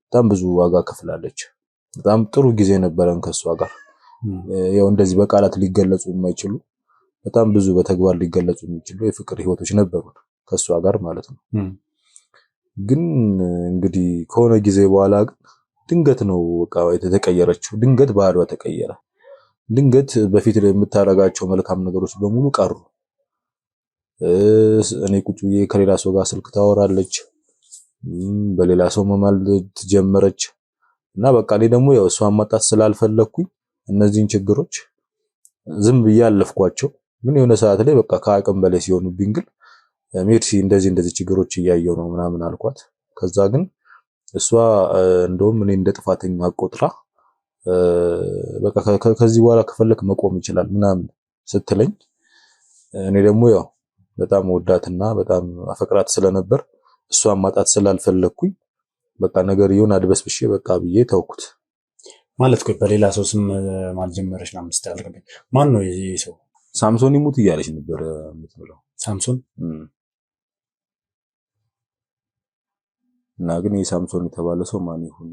በጣም ብዙ ዋጋ ከፍላለች። በጣም ጥሩ ጊዜ ነበረን ከሷ ጋር። ያው እንደዚህ በቃላት ሊገለጹ የማይችሉ በጣም ብዙ በተግባር ሊገለጹ የሚችሉ የፍቅር ህይወቶች ነበሩ ከሷ ጋር ማለት ነው። ግን እንግዲህ ከሆነ ጊዜ በኋላ ግን ድንገት ነው በቃ የተቀየረችው። ድንገት ባህሪዋ ተቀየረ። ድንገት በፊት የምታረጋቸው መልካም ነገሮች በሙሉ ቀሩ። እኔ ቁጭ ብዬ ከሌላ ሰው ጋር ስልክ ታወራለች፣ በሌላ ሰው መማል ጀመረች። እና በቃ እኔ ደግሞ ያው እሷን ማጣት ስላልፈለኩኝ እነዚህን ችግሮች ዝም ብዬ አለፍኳቸው። ምን የሆነ ሰዓት ላይ በቃ ከአቅም በላይ ሲሆኑብኝ ግን ሜርሲ እንደዚህ ችግሮች እያየው ነው ምናምን አልኳት። ከዛ ግን እሷ እንደውም እኔ እንደ ጥፋተኛ አቆጥራ በቃ ከዚህ በኋላ ከፈለክ መቆም ይችላል ምናምን ስትለኝ እኔ ደግሞ ያው በጣም ወዳትና በጣም አፈቅራት ስለነበር እሷን ማጣት ስላልፈለኩኝ በቃ ነገር ይሁን አድበስብሼ በቃ ብዬ ተውኩት። ማለት ቆይ በሌላ ሰው ስም ማለት ጀመረሽ ነው የምትስተላልከኝ? ማን ነው ይሄ ሰው? ሳምሶን ይሙት እያለች ነበር የምትብለው። ሳምሶን እና ግን ይሄ ሳምሶን የተባለ ሰው ማን ይሁን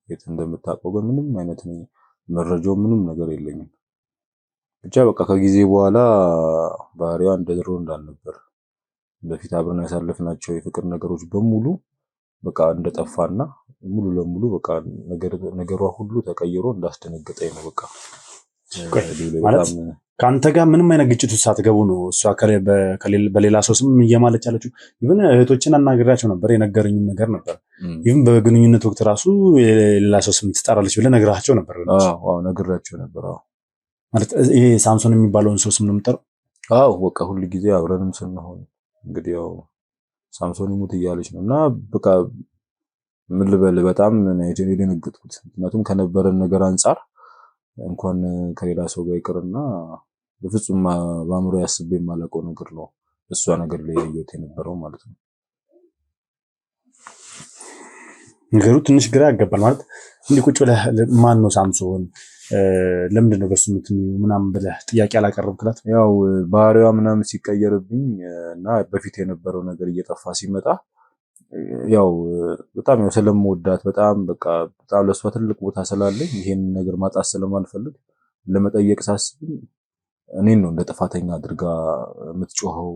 የት እንደምታውቀው ግን ምንም አይነት መረጃው ምንም ነገር የለኝም። ብቻ በቃ ከጊዜ በኋላ ባህሪዋ እንደድሮ እንዳልነበር በፊት አብረን ያሳለፍናቸው የፍቅር ነገሮች በሙሉ በቃ እንደጠፋና ሙሉ ለሙሉ በቃ ነገሯ ሁሉ ተቀይሮ እንዳስደነገጠኝ ነው። በቃ ማለት ካንተ ጋር ምንም አይነት ግጭት ውስጥ ሳትገቡ ነው እሷ በሌላ ሰው ስም እየማለች ያለችው? ኢቭን እህቶችን አናግሬያቸው ነበር፣ የነገረኝ ነገር ነበር። ኢቭን በግንኙነት ወቅት ራሱ የሌላ ሰው ስም ትጠራለች ብለህ ነግራቸው ነበር? አዎ ነግራቸው ነበር። አዎ ማለት ይሄ ሳምሶን የሚባለውን ሰው ስም ነው የምጠራው? አዎ በቃ ሁሉ ጊዜ አብረንም ስንሆን እንግዲህ ያው ሳምሶን ይሙት እያለች ነው። እና በቃ ምን ልበል በጣም ነው የደነገጥኩት። ምክንያቱም ከነበረን ነገር አንፃር እንኳን ከሌላ ሰው ጋር ይቅርና በፍጹም በአእምሮ ያስቤ የማላውቀው ነገር ነው እሷ ነገር ላይ ያየሁት የነበረው ማለት ነው። ነገሩ ትንሽ ግራ ያጋባል። ማለት እንዲህ ቁጭ ብለህ ማን ነው ሳምሶን ለምንድን ነው በሱ ምናምን ብለህ ጥያቄ አላቀረብክላት? ያው ባህሪዋ ምናምን ሲቀየርብኝ እና በፊት የነበረው ነገር እየጠፋ ሲመጣ ያው በጣም ያው ስለምወዳት በጣም በቃ በጣም ለሷ ትልቅ ቦታ ስላለኝ ይሄን ነገር ማጣት ስለማልፈልግ ለመጠየቅ ሳስብ እኔን ነው እንደ ጥፋተኛ አድርጋ የምትጮኸው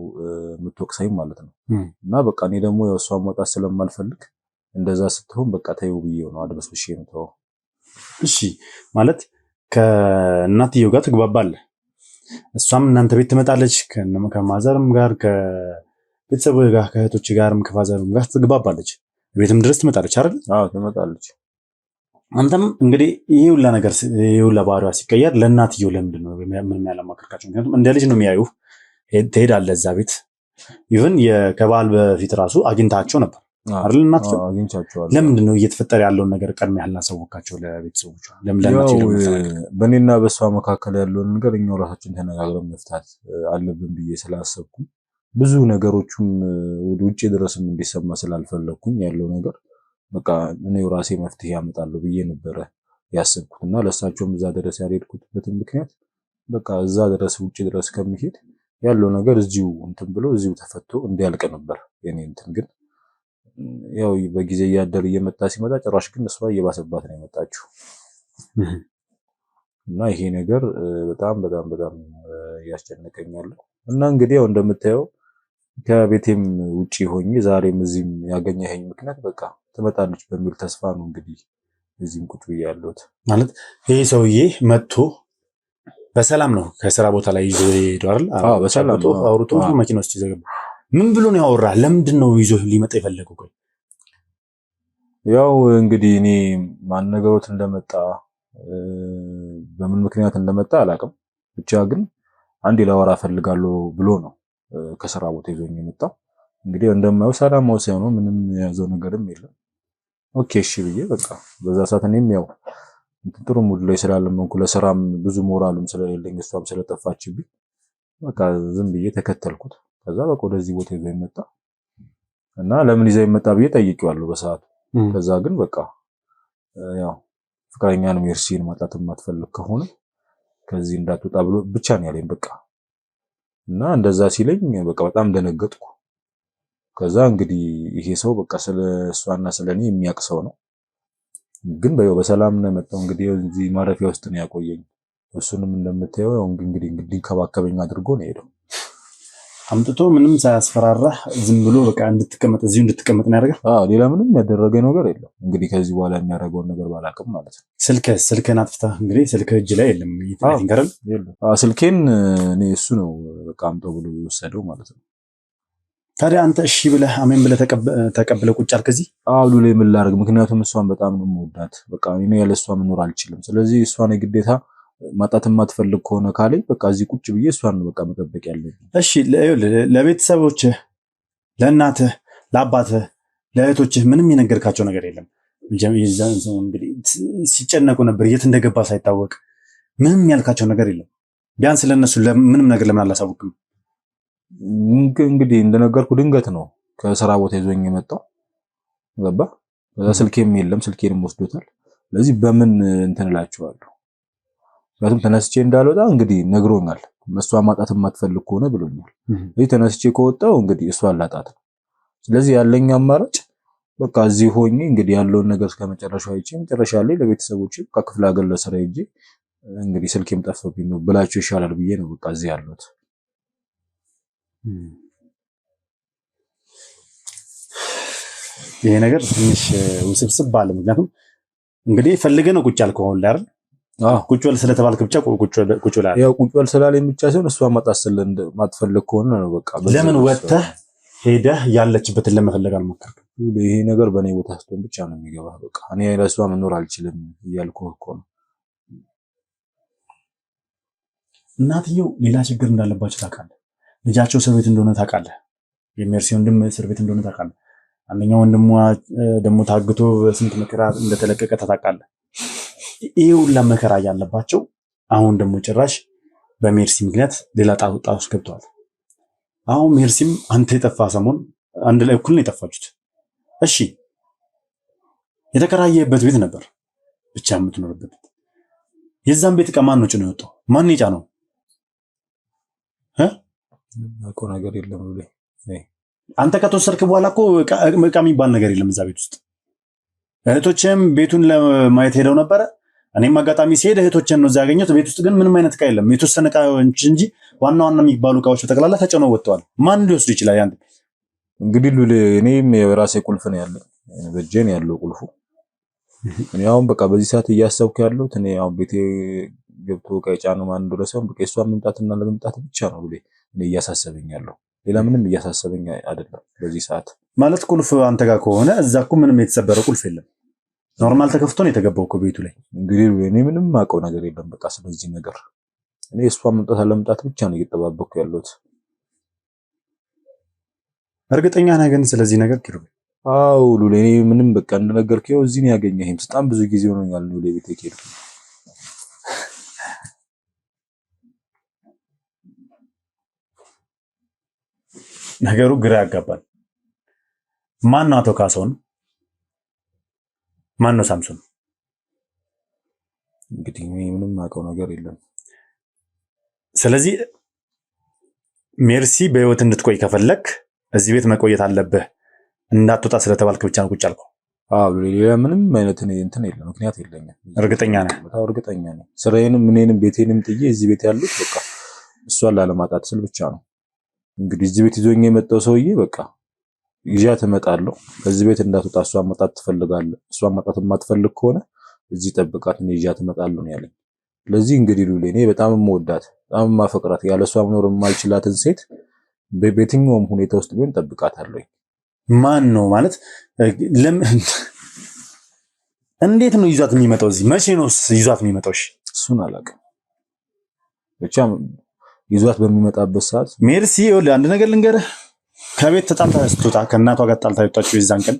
የምትወቅሰኝ ማለት ነው። እና በቃ እኔ ደግሞ ያው እሷን ማጣት ስለማልፈልግ እንደዛ ስትሆን በቃ ተይው ብዬው ነው አድበስብሼ ነው ተው። እሺ ማለት ከእናትየው ጋር ትግባባለህ፣ እሷም እናንተ ቤት ትመጣለች፣ ከማዘርም ጋር ከቤተሰቡ ጋር ከእህቶች ጋርም ከፋዘርም ጋር ትግባባለች፣ ቤትም ድረስ ትመጣለች አይደል? አዎ ትመጣለች። አንተም እንግዲህ ይሄ ሁላ ነገር ይሄ ሁላ ባህሪዋ ሲቀየር ለእናትየው ለምንድን ነው ምንም ያላማከርካቸው? ምክንያቱም እንደ ልጅ ነው የሚያዩ። ትሄዳለህ እዛ ቤት ኢቭን ከበዓል በፊት ራሱ አግኝታቸው ነበር አይደል? እናትየው አግኝቻቸዋለሁ። ለምንድን ነው እየተፈጠረ ያለውን ነገር ቀድሜ ያላሳወቃቸው ለቤተሰቦቿ? ለምን ለእናትየው በእኔና በሷ መካከል ያለውን ነገር እኛው ራሳችን ተነጋግረን መፍታት አለብን ብዬ ስላሰብኩ ብዙ ነገሮቹም ወደ ውጭ ድረስም እንዲሰማ ስላልፈለኩኝ ያለው ነገር በቃ እኔው ራሴ መፍትሄ ያመጣለሁ ብዬ ነበረ ያሰብኩትና ለእሳቸውም እዛ ድረስ ያልሄድኩበትን ምክንያት በቃ እዛ ድረስ ውጭ ድረስ ከሚሄድ ያለው ነገር እዚሁ እንትን ብሎ እዚሁ ተፈቶ እንዲያልቅ ነበር የኔ እንትን። ግን ያው በጊዜ እያደር እየመጣ ሲመጣ ጭራሽ ግን እሷ እየባሰባት ነው የመጣችው እና ይሄ ነገር በጣም በጣም በጣም ያስጨንቀኛል። እና እንግዲህ ያው እንደምታየው ከቤቴም ውጪ ሆኜ ዛሬም እዚህም ያገኘኸኝ ምክንያት በቃ ትመጣለች በሚል ተስፋ ነው እንግዲህ እዚህም ቁጭ ብዬ ያለሁት። ማለት ይሄ ሰውዬ መጥቶ በሰላም ነው ከስራ ቦታ ላይ ይዞ ሄዶ አይደል? አዎ በሰላም ነው አውርቶ መኪና ውስጥ ይዞ ገባ። ምን ብሎ ነው ያወራ? ለምንድን ነው ይዞ ሊመጣ የፈለገው? ቆይ ያው እንግዲህ እኔ ማን ነገሮት እንደመጣ በምን ምክንያት እንደመጣ አላውቅም። ብቻ ግን አንዴ ላወራ ፈልጋለሁ ብሎ ነው ከስራ ቦታ ይዞኝ የመጣው። እንግዲህ እንደማየው ሰላማዊ ሳይሆን ምንም የያዘው ነገርም የለም። ኦኬ እሺ ብዬ በቃ በዛ ሰዓት እኔም ያው ጥሩ ሙድ ላይ ስላለመንኩ ለስራም ብዙ ሞራልም ስለሌለኝ እሷም ስለጠፋችብኝ በቃ ዝም ብዬ ተከተልኩት። ከዛ በቃ ወደዚህ ቦታ ይዞኝ መጣ እና ለምን ይዘኝ መጣ ብዬ ጠይቄዋለሁ በሰዓቱ። ከዛ ግን በቃ ያው ፍቅረኛን ሜርሲን ማጣት የማትፈልግ ከሆነ ከዚህ እንዳትወጣ ብሎ ብቻ ነው ያለኝ በቃ። እና እንደዛ ሲለኝ በቃ በጣም ደነገጥኩ። ከዛ እንግዲህ ይሄ ሰው በቃ ስለ እሷና ስለኔ የሚያውቅ ሰው ነው። ግን በሰላም ነው የመጣው። እንግዲህ እዚህ ማረፊያ ውስጥ ነው ያቆየኝ። እሱንም እንደምታየው እንግዲህ እንዲንከባከበኝ አድርጎ ነው ሄደው አምጥቶ ምንም ሳያስፈራራህ ዝም ብሎ በቃ እንድትቀመጥ እዚሁ እንድትቀመጥ ነው ያደረገው? አዎ ሌላ ምንም ያደረገ ነገር የለም። እንግዲህ ከዚህ በኋላ የሚያደርገውን ነገር ባላቅም ማለት ነው። ስልክህን አጥፍተህ እንግዲህ ስልክህ እጅ ላይ የለም ይተንከረል? ስልኬን እኔ እሱ ነው በቃ አምጠው ብሎ የወሰደው ማለት ነው። ታዲያ አንተ እሺ ብለህ አሜን ብለህ ተቀብለህ ቁጭ አልክ እዚህ? አዎ ሉሌ ምን ላድርግ? ምክንያቱም እሷን በጣም ነው የምወዳት። በቃ እኔ ያለ እሷ መኖር አልችልም። ስለዚህ እሷን የግዴታ ማጣት የማትፈልግ ከሆነ ካለኝ በቃ እዚህ ቁጭ ብዬ እሷን በቃ መጠበቅ ያለብኝ። እሺ ለቤተሰቦችህ፣ ለእናትህ፣ ለአባትህ፣ ለእህቶችህ ምንም የነገርካቸው ነገር የለም? እንግዲህ ሲጨነቁ ነበር የት እንደገባ ሳይታወቅ ምንም ያልካቸው ነገር የለም? ቢያንስ ለነሱ ምንም ነገር ለምን አላሳውቅም? እንግዲህ እንደነገርኩ ድንገት ነው ከስራ ቦታ ይዞኝ የመጣው ገባ። ስልኬም የለም፣ ስልኬንም ወስዶታል። ስለዚህ በምን እንትን እላቸዋለሁ? ምክንያቱም ተነስቼ እንዳልወጣ እንግዲህ ነግሮኛል። እሷ ማጣት የማትፈልግ ከሆነ ብሎኛል። ስለዚህ ተነስቼ ከወጣው እንግዲህ እሷን ላጣት ነው። ስለዚህ ያለኝ አማራጭ በቃ እዚህ ሆኜ እንግዲህ ያለውን ነገር እስከመጨረሻው አይቼ መጨረሻ ላይ ለቤተሰቦቼ ከክፍለ ሀገር ለስራ ሄጄ እንግዲህ ስልኬም ጠፍቶብኝ ነው ብላችሁ ይሻላል ብዬ ነው በቃ እዚህ ያለሁት። ይሄ ነገር ትንሽ ውስብስብ ባለ ምክንያቱም እንግዲህ ፈልገህ ነው ቁጭ ያልከው አሁን ላይ አይደል? ቁጭ በል ስለተባልክ ብቻ ቁጭ በል ያው ቁጭ በል ስላለኝ ብቻ ሳይሆን እሷ ማትፈልግ ከሆነ ነው በቃ። ለምን ወጥተህ ሄደህ ያለችበትን ለመፈለግ አልሞከርክም? ይሄ ነገር በእኔ ቦታ ስትሆን ብቻ ነው የሚገባ። በቃ እኔ ለእሷ መኖር አልችልም እያልኩህ እኮ ነው። እናትየው ሌላ ችግር እንዳለባቸው ታውቃለህ። ልጃቸው እስር ቤት እንደሆነ ታውቃለህ። የሜርሲ ወንድም እስር ቤት እንደሆነ ታውቃለህ። አንደኛው ወንድሟ ደግሞ ታግቶ በስንት መከራ እንደተለቀቀ ታውቃለህ። ይሄ ሁላ መከራ ያለባቸው አሁን ደግሞ ጭራሽ በሜርሲ ምክንያት ሌላ ጣጣ ውስጥ ገብተዋል። አሁን ሜርሲም አንተ የጠፋ ሰሞን አንድ ላይ እኩል ነው የጠፋችሁት። እሺ የተከራየበት ቤት ነበር ብቻ የምትኖርበት። የዛን ቤት ዕቃ ማን ነው ጭኖ የወጣው? ማን የጫነው? እኮ ነገር የለም ብለ አንተ ከተወሰድክ በኋላ እኮ ዕቃ የሚባል ነገር የለም እዛ ቤት ውስጥ። እህቶችም ቤቱን ለማየት ሄደው ነበረ። እኔም አጋጣሚ ሲሄድ እህቶችን ነው እዛ ያገኘሁት። ቤት ውስጥ ግን ምንም አይነት ዕቃ የለም። የተወሰነ ዕቃዎች እንጂ ዋና ዋና የሚባሉ ዕቃዎች በጠቅላላ ተጭነው ወጥተዋል። ማን ሊወስዱ ይችላል? ያን እንግዲህ ሉሌ እኔም የራሴ ቁልፍ ነው ያለው፣ በእጄ ነው ያለው ቁልፉ። እኔ አሁን በቃ በዚህ ሰዓት እያሰብኩ ያለሁት እኔ አሁን ቤቴ ገብቶ ዕቃ የጫነው ማን እንደሆነ ሳይሆን በቃ እሷን መምጣትና ለመምጣት ብቻ ነው ሉሌ እኔ እያሳሰበኝ ያለው። ሌላ ምንም እያሳሰበኝ አይደለም በዚህ ሰዓት። ማለት ቁልፍ አንተ ጋር ከሆነ እዛ እኮ ምንም የተሰበረ ቁልፍ የለም። ኖርማል ተከፍቶ ነው የተገባው እኮ ቤቱ ላይ። እንግዲህ እኔ ምንም ማውቀው ነገር የለም በቃ ስለዚህ ነገር። እኔ እሷን መምጣት አለመምጣት ብቻ ነው እየተጠባበቅኩ ያለሁት። እርግጠኛ ነህ ግን ስለዚህ ነገር ኪሩቤል? አዎ ሉሌ እኔ ምንም በቃ እንደነገርኩህ እዚህ ነው ያገኘኸኝ። በጣም ብዙ ጊዜ ሆኖኛል ሉሌ ቤቴ ከሄድኩ። ነገሩ ግራ ያጋባል። ማን ነው አቶ ካሳውን? ማን ነው ሳምሶን? እንግዲህ ምንም አውቀው ነገር የለም። ስለዚህ ሜርሲ በህይወት እንድትቆይ ከፈለክ እዚህ ቤት መቆየት አለብህ። እንዳትወጣ ስለተባልክ ብቻ ነው ቁጭ ያልከው? አዎ ሌላ ምንም አይነት እንትን የለም፣ ምክንያት የለኝም። እርግጠኛ ነህ? በጣም እርግጠኛ ነኝ። ስራዬንም እኔንም ቤቴንም ጥዬ እዚህ ቤት ያሉት በቃ እሷን ላለማጣት ስል ብቻ ነው። እንግዲህ እዚህ ቤት ይዞኝ የመጣው ሰውዬ በቃ ይዣት እመጣለሁ። ከዚህ ቤት እንዳትወጣ እሷን ማጣት ትፈልጋለህ። እሷን ማጣት የማትፈልግ ከሆነ እዚህ ጠብቃት፣ እኔ ይዣት እመጣለሁ ነው ያለኝ። ስለዚህ እንግዲህ ሉሌ እኔ በጣም የምወዳት በጣም የማፈቅራት ያለ እሷ መኖር የማልችላትን ሴት በየትኛውም ሁኔታ ውስጥ ቢሆን ጠብቃታለሁ። ማን ነው ማለት እንዴት ነው ይዟት የሚመጣው? እዚህ መቼ ነው ይዟት የሚመጣው? እሺ እሱን አላውቅም። ብቻ ይዟት በሚመጣበት ሰዓት ሜርሲ ይኸውልህ አንድ ነገር ልንገርህ። ከቤት ተጣልታ ስትወጣ ከእናቷ ጋር ተጣልታ የወጣችው የዛን ቀን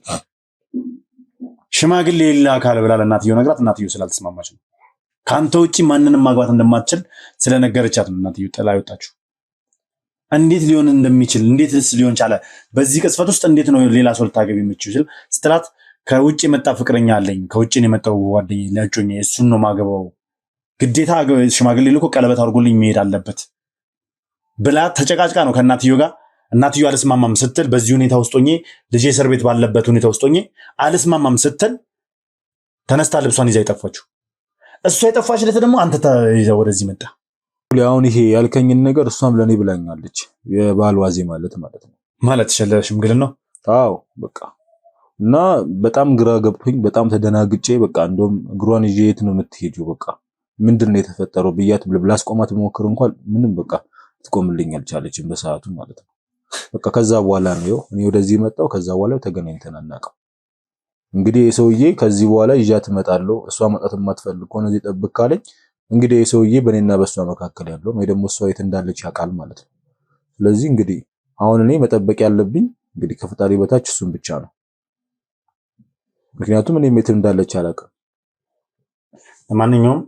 ሽማግሌ ላካል ብላ ለእናትየው ነግራት እናትየው ስላልተስማማች ነው። ከአንተ ውጪ ማንንም ማግባት እንደማትችል ስለነገረቻት ነው እናትየው ጥላ የወጣችው። እንዴት ሊሆን እንደሚችል እንዴትስ ሊሆን ቻለ? በዚህ ቅጽበት ውስጥ እንዴት ነው ሌላ ሰው ልታገቢ የምትችል ስትላት ከውጭ የመጣ ፍቅረኛ አለኝ፣ ከውጭ ነው የመጣው ጓደኛዬ ለእጮኜ፣ እሱን ነው ማገባው፣ ግዴታ ሽማግሌ ልኮ ቀለበት አድርጎልኝ መሄድ አለበት ብላ ተጨቃጭቃ ነው ከእናትየው ጋር። እናትየው አልስማማም ስትል በዚህ ሁኔታ ውስጥ ሆኜ ልጄ እስር ቤት ባለበት ሁኔታ ውስጥ ሆኜ አልስማማም ስትል ተነስታ ልብሷን ይዛ የጠፋችው። እሷ የጠፋች ዕለት ደግሞ አንተ ይዘህ ወደዚህ መጣ። አሁን ይሄ ያልከኝን ነገር እሷም ለኔ ብላኛለች። የባል ዋዜ ማለት ነው ማለት ሽምግልና ነው። አዎ በቃ እና በጣም ግራ ገብቶኝ በጣም ተደናግጬ በቃ እንደውም እግሯን ይዤ የት ነው የምትሄጂው? በቃ ምንድነው የተፈጠረው ብያት ብላስቆማት ሞክር እንኳን ምንም በቃ ትቆምልኝ አልቻለችም በሰዓቱ ማለት ነው። በቃ ከዛ በኋላ ነው እኔ ወደዚህ መጣው። ከዛ በኋላ ተገናኝተን አናውቅም። እንግዲህ የሰውዬ ከዚህ በኋላ ይዣት እመጣለሁ እሷ መጣት የማትፈልግ ከሆነ እዚህ ጠብቅ ካለኝ እንግዲህ የሰውዬ በእኔና በሷ መካከል ያለው ወይ ደግሞ እሷ የት እንዳለች ያውቃል ማለት ነው። ስለዚህ እንግዲህ አሁን እኔ መጠበቅ ያለብኝ እንግዲህ ከፈጣሪ በታች እሱን ብቻ ነው። ምክንያቱም እኔ የት እንዳለች አላውቅም። ለማንኛውም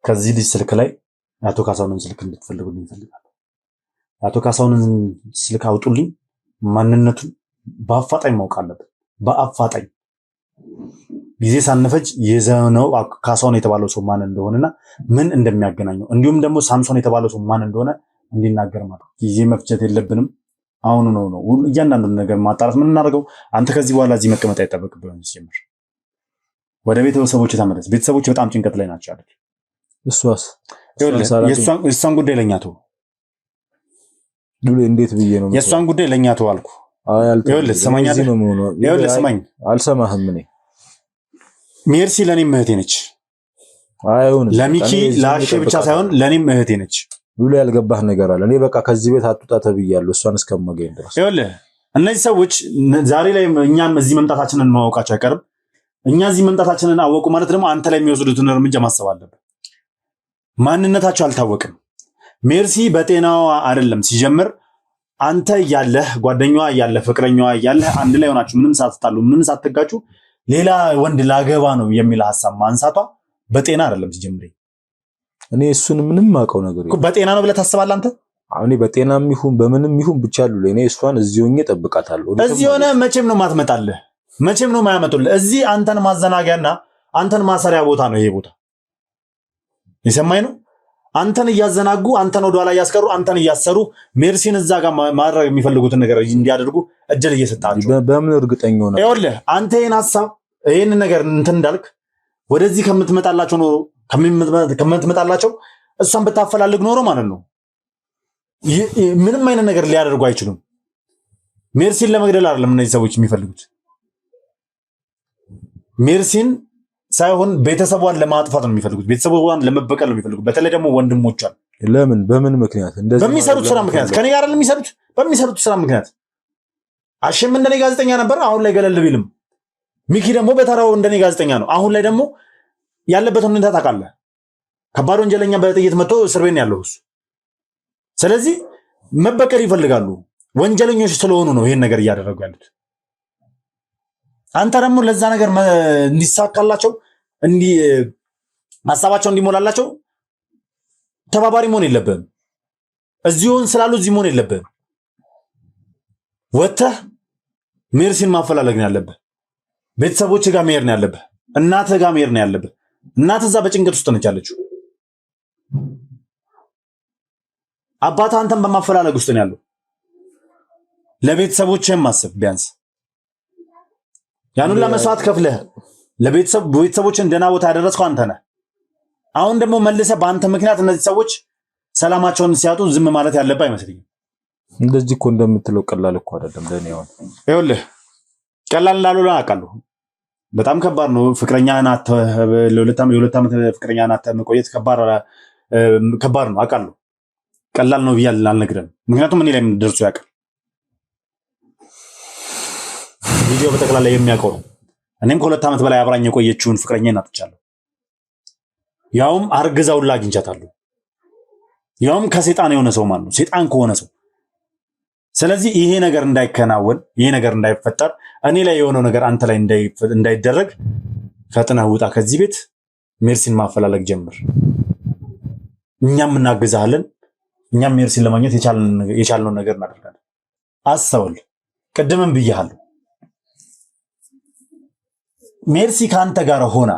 ከዚህ ልጅ ስልክ ላይ አቶ ካሳሁንን ስልክ እንድትፈልጉልኝ እፈልጋለሁ። አቶ ካሳሁንን ስልክ አውጡልኝ። ማንነቱን በአፋጣኝ ማወቅ አለብን። በአፋጣኝ ጊዜ ሳንፈጅ የዘነው ካሳሁን የተባለው ሰው ማን እንደሆነና ምን እንደሚያገናኘው እንዲሁም ደግሞ ሳምሶን የተባለው ሰው ማን እንደሆነ እንዲናገር ማለት ጊዜ መፍጀት የለብንም። አሁን ነው እያንዳንዱን ነገር ማጣራት ምን እናደርገው። አንተ ከዚህ በኋላ እዚህ መቀመጥ አይጠበቅብህም። ሲጀምር ወደ ቤተሰቦች ተመለስ። ቤተሰቦች በጣም ጭንቀት ላይ ናቸው አይደል? እሷስ የእሷን ጉዳይ ለኛ ተው። እንዴት ብዬ ነው የእሷን ጉዳይ ለኛ ተው አልኩ። ይኸውልህ ስማኝ። አልሰማህም። እኔ ሜርሲ ለኔም እህቴ ነች። ለሚኪ ለአሼ ብቻ ሳይሆን ለኔም እህቴ ነች። ብሎ ያልገባህ ነገር አለ። እኔ በቃ ከዚህ ቤት አትውጣ ተብያለሁ እሷን እስከማገኝ ድረስ። ይኸውልህ እነዚህ ሰዎች ዛሬ ላይ እኛም እዚህ መምጣታችንን ማወቃቸው አይቀርም። እኛ እዚህ መምጣታችንን አወቁ ማለት ደግሞ አንተ ላይ የሚወስዱትን እርምጃ ማሰብ አለብን። ማንነታቸው አልታወቅም። ሜርሲ በጤናዋ አይደለም ሲጀምር አንተ እያለህ ጓደኛዋ እያለህ ፍቅረኛዋ እያለህ አንድ ላይ ሆናችሁ ምንም ሳትጣሉ ምንም ሳትጋጩ ሌላ ወንድ ላገባ ነው የሚል ሐሳብ ማንሳቷ በጤና አይደለም ሲጀምር። እኔ እሱን ምንም ማውቀው ነገር የለም። በጤና ነው ብለህ ታስባለህ አንተ? እኔ በጤናም ይሁን በምንም ይሁን ብቻ እኔ እሷን እዚህ ሆኜ እጠብቃታለሁ። እዚህ ሆነ መቼም ነው ማትመጣልህ፣ መቼም ነው ማያመጡልህ። እዚህ አንተን ማዘናጊያና አንተን ማሰሪያ ቦታ ነው ይሄ ቦታ። ይሰማኝ ነው። አንተን እያዘናጉ አንተን ወደኋላ እያስቀሩ አንተን እያሰሩ ሜርሲን እዛ ጋር ማድረግ የሚፈልጉትን ነገር እንዲያደርጉ እድል እየሰጣቸው በምን እርግጠኛ ነው? ይኸውልህ አንተ ይሄን ሐሳብ ይሄን ነገር እንትን እንዳልክ ወደዚህ ከምትመጣላቸው ኖሮ ከምትመጣላቸው እሷን ብታፈላልግ ኖሮ ማለት ነው ምንም አይነት ነገር ሊያደርጉ አይችሉም። ሜርሲን ለመግደል አይደለም እነዚህ ሰዎች የሚፈልጉት፣ ሜርሲን ሳይሆን ቤተሰቧን ለማጥፋት ነው የሚፈልጉት። ቤተሰቧን ለመበቀል ነው የሚፈልጉት። በተለይ ደግሞ ወንድሞቿን ለምን በምን ምክንያት እንደዚህ በሚሰሩት ስራ ምክንያት ከኔ ጋር አይደለም የሚሰሩት፣ በሚሰሩት ስራ ምክንያት። አሸም እንደኔ ጋዜጠኛ ነበር፣ አሁን ላይ ገለል ቢልም ሚኪ ደግሞ በተራው እንደኔ ጋዜጠኛ ነው። አሁን ላይ ደግሞ ያለበትን ሁኔታ ታውቃለህ። ከባድ ወንጀለኛ በጥይት መጥቶ እስር ቤት ያለው እሱ። ስለዚህ መበቀል ይፈልጋሉ። ወንጀለኞች ስለሆኑ ነው ይሄን ነገር እያደረጉ ያሉት። አንተ ደግሞ ለዛ ነገር እንዲሳካላቸው ሀሳባቸው እንዲሞላላቸው ተባባሪ መሆን የለብህም። እዚሁን ስላሉ እዚህ መሆን የለብህም። ወጥተህ ሜርሲን ማፈላለግ ነው ያለብህ። ቤተሰቦች ጋር መሄድ ነው ያለብህ። እናትህ ጋር መሄድ ነው ያለብህ። እናትህ እዛ በጭንቀት ውስጥ ነች ያለችው። አባትህ አንተን በማፈላለግ ውስጥ ነው ያለው። ለቤተሰቦችህም ማሰብ ቢያንስ ያኑን ለመስዋዕት ከፍለህ ለቤተሰቦችን ደህና ቦታ ያደረስከው አንተ ነህ። አሁን ደግሞ መልሰህ በአንተ ምክንያት እነዚህ ሰዎች ሰላማቸውን ሲያጡ ዝም ማለት ያለብህ አይመስልኝም። እንደዚህ እኮ እንደምትለው ቀላል እኮ አይደለም ለኔ። አሁን ይኸውልህ ቀላል እንዳልሆነ አውቃለሁ። በጣም ከባድ ነው። ፍቅረኛህን አተህ የሁለት ዓመት ፍቅረኛህን አተህ መቆየት ከባድ ነው አውቃለሁ። ቀላል ነው ብዬ አልነግርህም። ምክንያቱም እኔ ላይ ደርሶ ያውቃል። ቪዲዮ በጠቅላላ የሚያውቀው ነው። እኔም ከ2 ዓመት በላይ አብራኝ የቆየችውን ፍቅረኛዬን አጥቻለሁ። ያውም አርግዛውላ አግኝቻታለሁ። ያውም ከሴጣን የሆነ ሰው ማለት ነው፣ ሴጣን ከሆነ ሰው። ስለዚህ ይሄ ነገር እንዳይከናወን፣ ይሄ ነገር እንዳይፈጠር፣ እኔ ላይ የሆነው ነገር አንተ ላይ እንዳይደረግ ፈጥነህ ውጣ ከዚህ ቤት። ሜርሲን ማፈላለግ ጀምር። እኛም እናግዛለን። እኛም ሜርሲን ለማግኘት የቻልነውን ነገር እናደርጋለን። አስተውል። ቅድምም ብያለሁ። ሜርሲ ከአንተ ጋር ሆና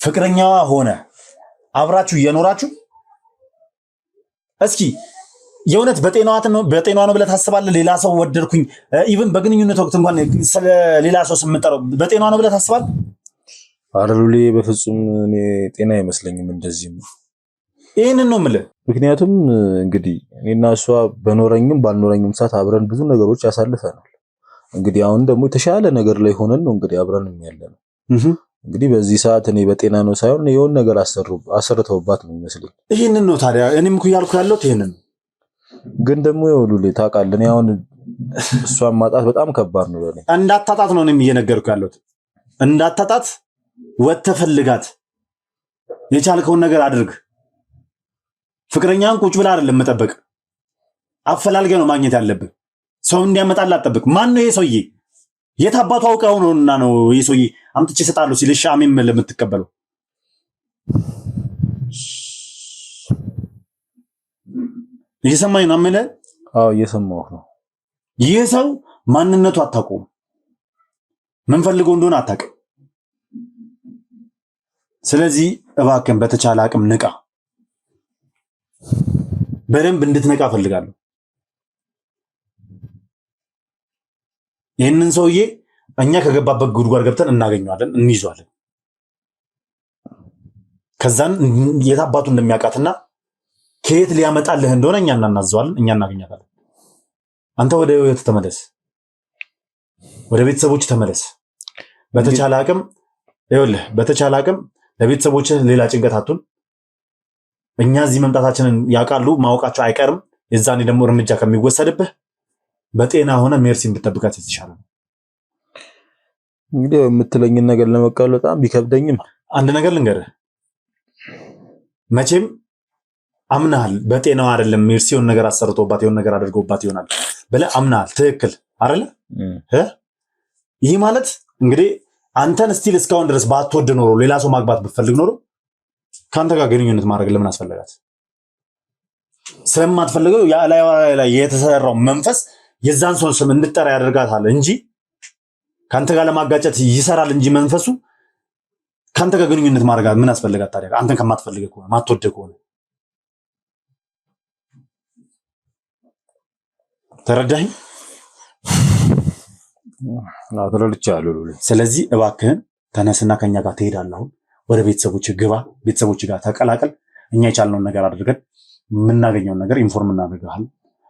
ፍቅረኛዋ ሆነ አብራችሁ እየኖራችሁ እስኪ የእውነት በጤናዋ ነው ብለህ ታስባለህ? ሌላ ሰው ወደድኩኝ ኢቭን በግንኙነት ወቅት እንኳን ሌላ ሰው ስምጠረው በጤናዋ ነው ብለህ ታስባለህ? አረሉሌ በፍጹም እኔ ጤና አይመስለኝም። እንደዚህም ይሄንን ነው የምልህ። ምክንያቱም እንግዲህ እኔና እሷ በኖረኝም ባልኖረኝም ሰዓት አብረን ብዙ ነገሮች ያሳልፈናል። እንግዲህ አሁን ደግሞ የተሻለ ነገር ላይ ሆነን ነው እንግዲህ አብረን ያለነው። እንግዲህ በዚህ ሰዓት እኔ በጤና ነው ሳይሆን የሆነ ነገር አሰርተውባት ነው የሚመስለኝ። ይሄንን ነው ታዲያ እኔም እኮ ያልኩ ያለሁት ይሄንን ነው። ግን ደግሞ ይኸውልህ ታውቃለህ፣ እኔ አሁን እሷን ማጣት በጣም ከባድ ነው ለኔ። እንዳታጣት ነው እኔም እየነገርኩ ያለሁት። እንዳታጣት ወጥተህ ፈልጋት። የቻልከውን ነገር አድርግ። ፍቅረኛን ቁጭ ብላ አይደለም መጠበቅ፣ አፈላልገህ ነው ማግኘት ያለብህ። ሰው እንዲያመጣልህ አትጠብቅ። ማን ነው ይሄ ሰውዬ? የት አባቱ አውቀው ነውና ነው ይሄ ሰውዬ አምጥቼ እሰጣለሁ ሲልሽ አሜን ለምትቀበለው? እየሰማኝ ነው አመለ? አዎ እየሰማሁ ነው። ይህ ሰው ማንነቱ አታውቀውም። ምን ፈልገው እንደሆነ አታውቅም። ስለዚህ እባክህን በተቻለ አቅም ንቃ። በደንብ እንድትነቃ ፈልጋለሁ። ይህንን ሰውዬ እኛ ከገባበት ጉድጓድ ገብተን እናገኘዋለን፣ እንይዟለን። ከዛን የታባቱ እንደሚያውቃትና ከየት ሊያመጣልህ እንደሆነ እኛ እናናዘዋለን፣ እኛ እናገኛታለን። አንተ ወደ ህይወት ተመለስ፣ ወደ ቤተሰቦች ተመለስ። በተቻለ አቅም ይኸውልህ፣ በተቻለ አቅም ለቤተሰቦችህ ሌላ ጭንቀት አቱን። እኛ እዚህ መምጣታችንን ያውቃሉ፣ ማወቃቸው አይቀርም። የዛኔ ደግሞ እርምጃ ከሚወሰድብህ በጤና ሆነ ሜርሲን ብትጠብቃት የተሻለ ነው። እንግዲህ የምትለኝን ነገር ለመቀበል በጣም ቢከብደኝም አንድ ነገር ልንገርህ፣ መቼም አምናሃል። በጤናው አይደለም ሜርሲ የሆነ ነገር አሰርቶባት የሆነ ነገር አድርጎባት ይሆናል ብለህ አምናሃል። ትክክል አይደለ? ይህ ማለት እንግዲህ አንተን ስቲል እስካሁን ድረስ ባትወድ ኖሮ ሌላ ሰው ማግባት ብትፈልግ ኖሮ ከአንተ ጋር ግንኙነት ማድረግ ለምን አስፈለጋት? ስለማትፈልገው ላይ የተሰራው መንፈስ የዛን ሰው ስም እንድጠራ ያደርጋታል እንጂ ከአንተ ጋር ለማጋጨት ይሰራል እንጂ መንፈሱ ከአንተ ጋር ግንኙነት ማድረግ ምን አስፈለጋት ታዲያ? አንተን ከማትፈልገው ከሆነ ማትወድ ከሆነ ተረዳኸኝ? ተረድቻለሁ። ስለዚህ እባክህን ተነስና ከኛ ጋር ትሄዳለህ። አሁን ወደ ቤተሰቦች ግባ፣ ቤተሰቦች ጋር ተቀላቀል። እኛ የቻልነውን ነገር አድርገን የምናገኘውን ነገር ኢንፎርም እናደርግሃል።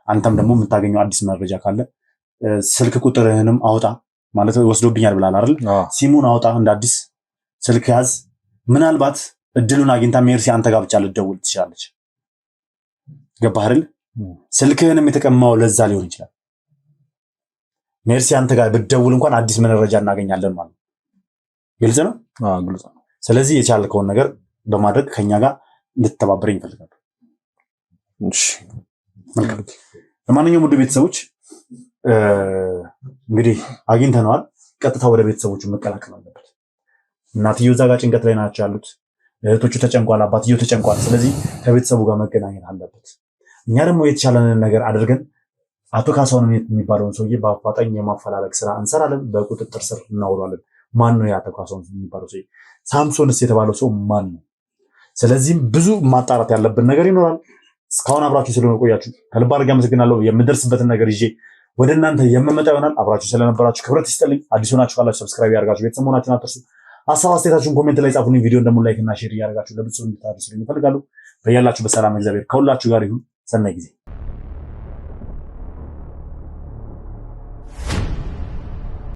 አንተም ደግሞ የምታገኘው አዲስ መረጃ ካለ ስልክ ቁጥርህንም አውጣ። ማለት ወስዶብኛል ብላል አይደል? ሲሙን አውጣ፣ እንደ አዲስ ስልክ ያዝ። ምናልባት እድሉን አግኝታ ሜርሲ አንተ ጋር ብቻ ልትደውል ትችላለች። ገባህ አይደል? ስልክህንም የተቀማው ለዛ ሊሆን ይችላል። ሜርሲ አንተ ጋር ብትደውል እንኳን አዲስ መረጃ እናገኛለን ማለት ነው። ግልጽ ነው? ግልጽ ነው። ስለዚህ የቻልከውን ነገር በማድረግ ከኛ ጋር እንድትተባበረኝ ይፈልጋሉ። እሺ፣ መልካም። ለማንኛውም ውድ ቤተሰቦች እንግዲህ አግኝተነዋል። ቀጥታ ወደ ቤተሰቦቹ መቀላቀል አለበት። እናትየው እዛ ጋር ጭንቀት ላይ ናቸው ያሉት። እህቶቹ ተጨንቋል፣ አባትየው ተጨንቋል። ስለዚህ ከቤተሰቡ ጋር መገናኘት አለበት። እኛ ደግሞ የተቻለንን ነገር አድርገን አቶ ካሳሁን የሚባለውን ሰውዬ በአፋጣኝ የማፈላለግ ስራ እንሰራለን። በቁጥጥር ስር እናውሏለን። ማን ነው የአቶ ካሳሁን የሚባለው ሰውዬ? ሳምሶንስ የተባለው ሰው ማን ነው? ስለዚህም ብዙ ማጣራት ያለብን ነገር ይኖራል። እስካሁን አብራችሁ ስለሆነ ቆያችሁ ከልብ አድርጌ አመሰግናለሁ። የምደርስበትን ነገር ይዤ ወደ እናንተ የምመጣ ይሆናል። አብራችሁ ስለነበራችሁ ክብረት ይስጥልኝ። አዲስ ሆናችሁ ካላችሁ ሰብስክራይብ ያደርጋችሁ ቤተሰብ መሆናችሁን አትርሱ። ሀሳብ አስተያየታችሁን ኮሜንት ላይ ጻፉልኝ። ቪዲዮን ደግሞ ላይክ እና ሼር እያደረጋችሁ ለብዙ እንድታደርሱልኝ እፈልጋለሁ። በያላችሁ በሰላም እግዚአብሔር ከሁላችሁ ጋር ይሁን። ሰናይ ጊዜ